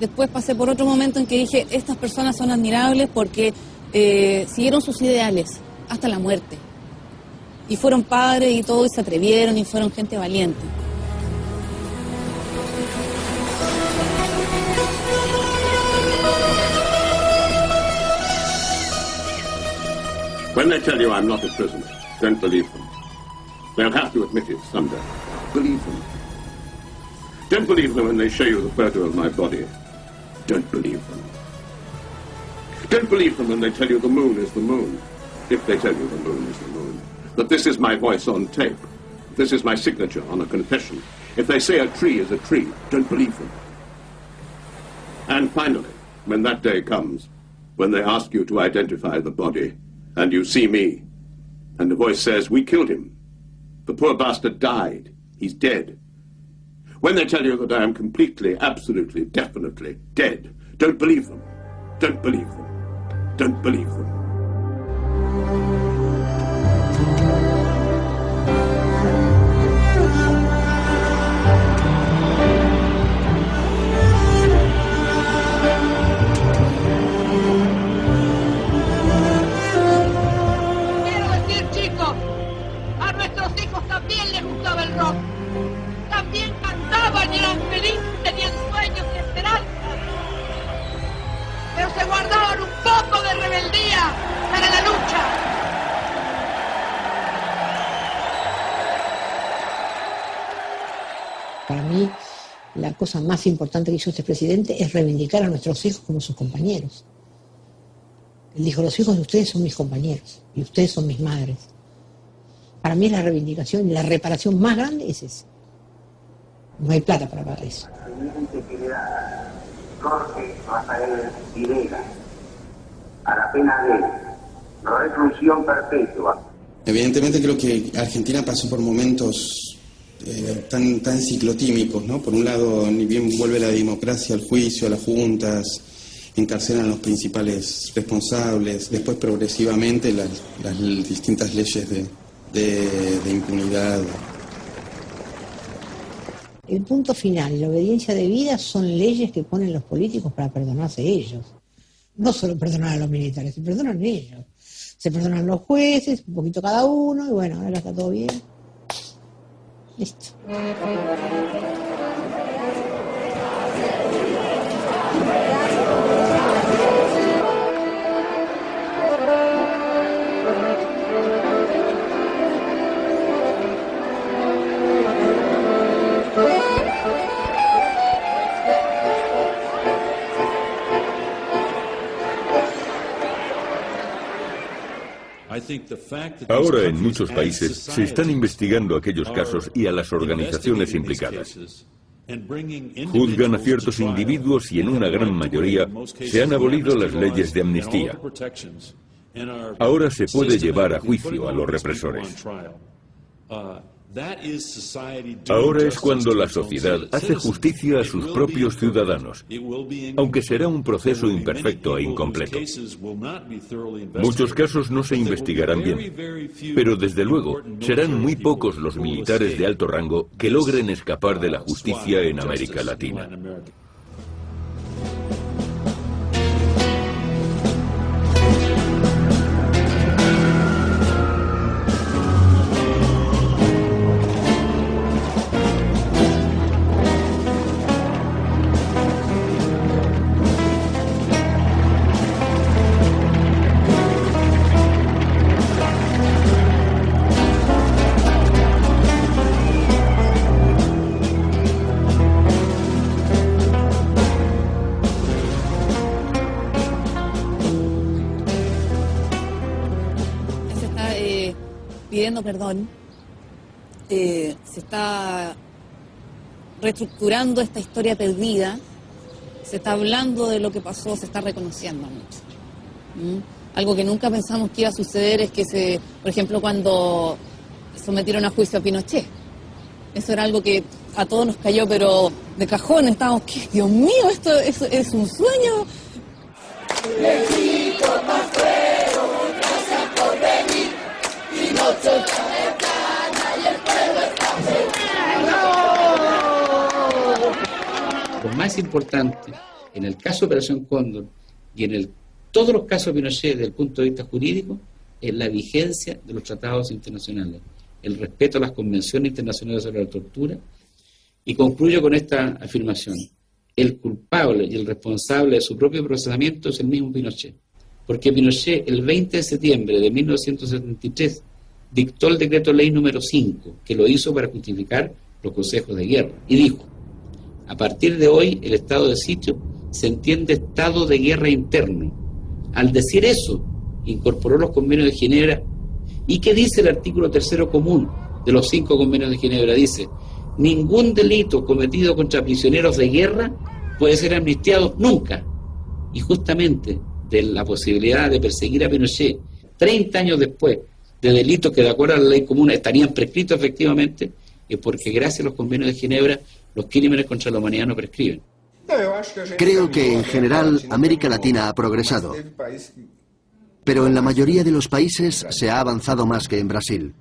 [SPEAKER 24] Después pasé por otro momento en que dije, estas personas son admirables porque siguieron sus ideales hasta la muerte. Y fueron padres y todo, y se atrevieron y fueron gente valiente.
[SPEAKER 6] When they tell you I'm not a prisoner, don't believe them. They'll have to admit it someday. Believe them. Don't believe them when they show you the photo of my body. Don't believe them. Don't believe them when they tell you the moon is the moon. If they tell you the moon is the moon. That this is my voice on tape. This is my signature on a confession. If they say a tree is a tree, don't believe them. And finally, when that day comes, when they ask you to identify the body, and you see me, and the voice says, we killed him. The poor bastard died. He's dead. When they tell you that I am completely, absolutely, definitely dead, don't believe them. Don't believe them. Don't believe them.
[SPEAKER 10] Quiero decir, chicos, a nuestros hijos también les gustaba el rock. También cantaban y eran felices, tenían sueños y esperanzas. Pero se guardaban un poco de rebeldía para la lucha.
[SPEAKER 14] Para mí, la cosa más importante que hizo este presidente es reivindicar a nuestros hijos como sus compañeros. Él dijo, los hijos de ustedes son mis compañeros y ustedes son mis madres. Para mí la reivindicación y la reparación más grande es esa. No hay plata para pagar eso.
[SPEAKER 15] Que le da Jorge Rafael Videla a la pena de reclusión perpetua.
[SPEAKER 16] Evidentemente creo que Argentina pasó por momentos tan ciclotímicos, ¿no? Por un lado, ni bien vuelve la democracia al juicio, a las juntas, encarcelan a los principales responsables, después progresivamente las distintas leyes de impunidad.
[SPEAKER 14] El punto final y la obediencia debida son leyes que ponen los políticos para perdonarse ellos. No solo perdonar a los militares, se perdonan ellos. Se perdonan los jueces, un poquito cada uno, y bueno, ahora está todo bien. Listo.
[SPEAKER 12] Ahora en muchos países se están investigando aquellos casos y a las organizaciones implicadas. Juzgan a ciertos individuos y en una gran mayoría se han abolido las leyes de amnistía. Ahora se puede llevar a juicio a los represores. Ahora es cuando la sociedad hace justicia a sus propios ciudadanos, aunque será un proceso imperfecto e incompleto. Muchos casos no se investigarán bien, pero desde luego serán muy pocos los militares de alto rango que logren escapar de la justicia en América Latina.
[SPEAKER 24] Pidiendo perdón, se está reestructurando esta historia perdida, se está hablando de lo que pasó, se está reconociendo mucho. Algo que nunca pensamos que iba a suceder es que por ejemplo, cuando sometieron a juicio a Pinochet, eso era algo que a todos nos cayó, pero de cajón estábamos, ¿qué? Dios mío, esto es un sueño.
[SPEAKER 4] Lo más importante en el caso de Operación Cóndor y en todos los casos de Pinochet desde el punto de vista jurídico es la vigencia de los tratados internacionales, el respeto a las convenciones internacionales sobre la tortura. Y concluyo con esta afirmación: el culpable y el responsable de su propio procesamiento es el mismo Pinochet, porque Pinochet el 20 de septiembre de 1973 dictó el decreto ley número 5, que lo hizo para justificar los consejos de guerra, y dijo: a partir de hoy el estado de sitio se entiende estado de guerra interno. Al decir eso, incorporó los convenios de Ginebra. ¿Y qué dice el artículo 3º común de los 5 convenios de Ginebra? Dice: ningún delito cometido contra prisioneros de guerra puede ser amnistiado nunca. Y justamente de la posibilidad de perseguir a Pinochet 30 años después de delitos que de acuerdo a la ley común estarían prescritos efectivamente, es porque gracias a los convenios de Ginebra los crímenes contra la humanidad no prescriben.
[SPEAKER 2] Creo que en general América Latina ha progresado, pero en la mayoría de los países se ha avanzado más que en Brasil.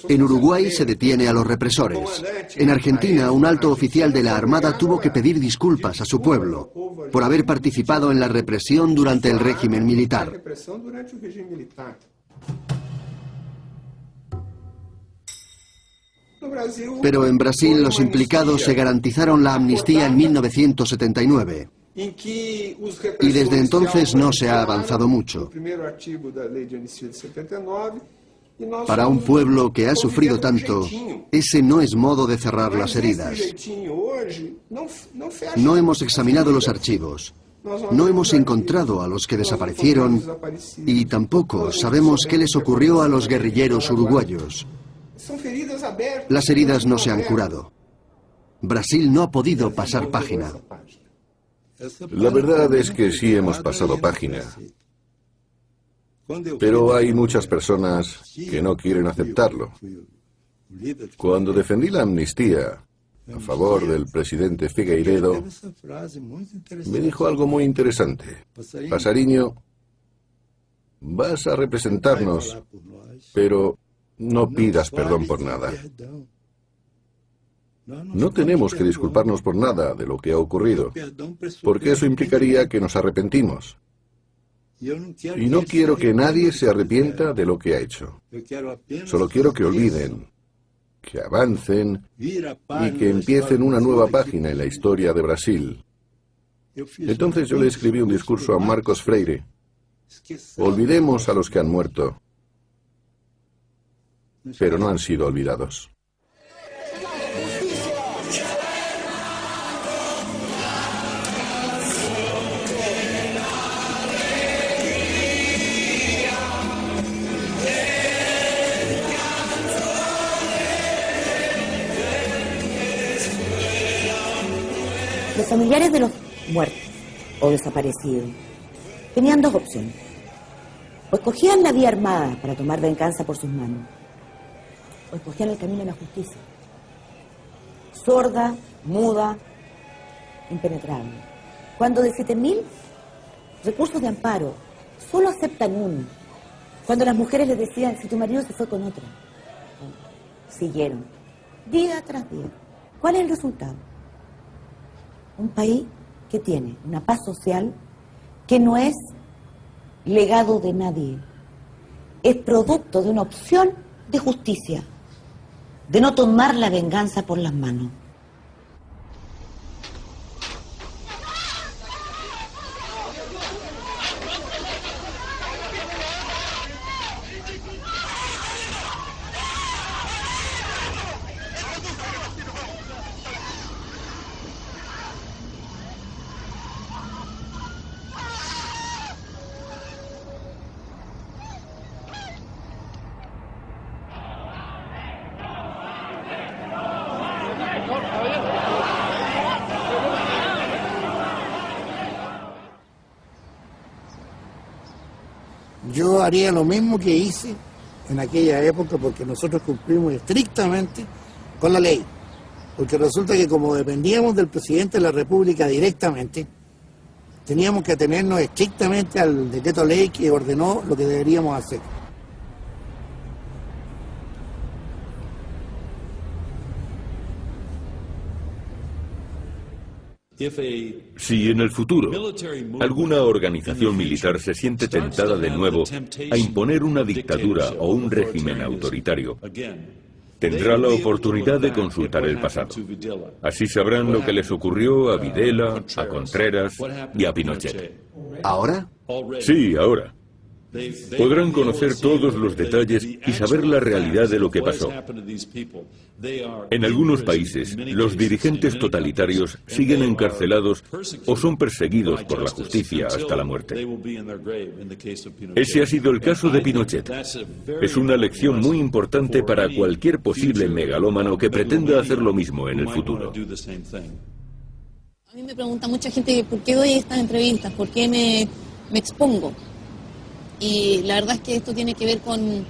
[SPEAKER 2] En Uruguay se detiene a los represores. En Argentina, un alto oficial de la Armada tuvo que pedir disculpas a su pueblo por haber participado en la represión durante el régimen militar. Pero en Brasil los implicados se garantizaron la amnistía en 1979. Y desde entonces no se ha avanzado mucho. Para un pueblo que ha sufrido tanto, ese no es modo de cerrar las heridas. No hemos examinado los archivos, no hemos encontrado a los que desaparecieron y tampoco sabemos qué les ocurrió a los guerrilleros uruguayos. Las heridas no se han curado. Brasil no ha podido pasar página.
[SPEAKER 17] La verdad es que sí hemos pasado página. Pero hay muchas personas que no quieren aceptarlo. Cuando defendí la amnistía a favor del presidente Figueiredo, me dijo algo muy interesante. Pasariño, vas a representarnos, pero no pidas perdón por nada. No tenemos que disculparnos por nada de lo que ha ocurrido, porque eso implicaría que nos arrepentimos. Y no quiero que nadie se arrepienta de lo que ha hecho. Solo quiero que olviden, que avancen y que empiecen una nueva página en la historia de Brasil. Entonces yo le escribí un discurso a Marcos Freire. Olvidemos a los que han muerto, pero no han sido olvidados.
[SPEAKER 3] Los familiares de los muertos o desaparecidos tenían dos opciones. O escogían la vía armada para tomar venganza por sus manos, o escogían el camino de la justicia. Sorda, muda, impenetrable. Cuando de 7.000 recursos de amparo solo aceptan uno, cuando las mujeres les decían, si tu marido se fue con otra, siguieron, día tras día. ¿Cuál es el resultado? Un país que tiene una paz social que no es legado de nadie, es producto de una opción de justicia, de no tomar la venganza por las manos.
[SPEAKER 8] Yo haría lo mismo que hice en aquella época, porque nosotros cumplimos estrictamente con la ley. Porque resulta que como dependíamos del presidente de la República directamente, teníamos que atenernos estrictamente al decreto ley que ordenó lo que deberíamos hacer.
[SPEAKER 12] Si en el futuro alguna organización militar se siente tentada de nuevo a imponer una dictadura o un régimen autoritario, tendrá la oportunidad de consultar el pasado. Así sabrán lo que les ocurrió a Videla, a Contreras y a Pinochet.
[SPEAKER 2] ¿Ahora?
[SPEAKER 12] Sí, ahora. Podrán conocer todos los detalles y saber la realidad de lo que pasó. En algunos países, los dirigentes totalitarios siguen encarcelados o son perseguidos por la justicia hasta la muerte. Ese ha sido el caso de Pinochet. Es una lección muy importante para cualquier posible megalómano que pretenda hacer lo mismo en el futuro.
[SPEAKER 24] A mí me pregunta mucha gente por qué doy estas entrevistas, por qué me expongo. Y la verdad es que esto tiene que ver con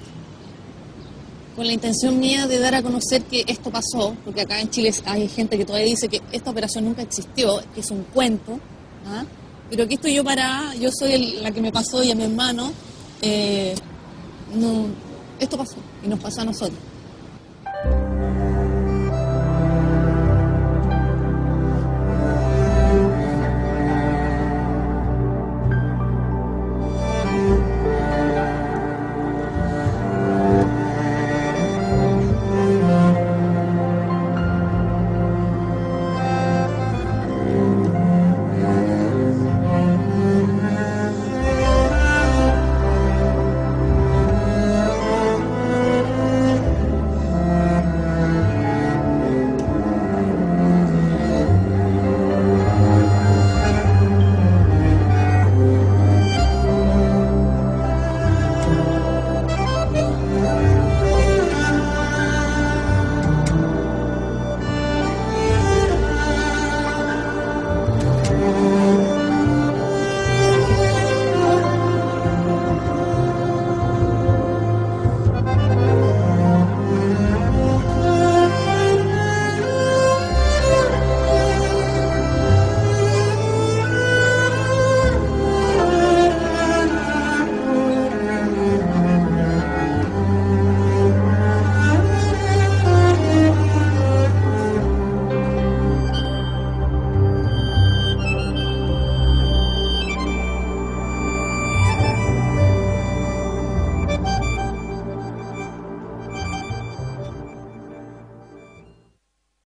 [SPEAKER 24] la intención mía de dar a conocer que esto pasó, porque acá en Chile hay gente que todavía dice que esta operación nunca existió, que es un cuento, ¿ah? Pero aquí estoy yo soy la que me pasó y a mi hermano, esto pasó y nos pasó a nosotros.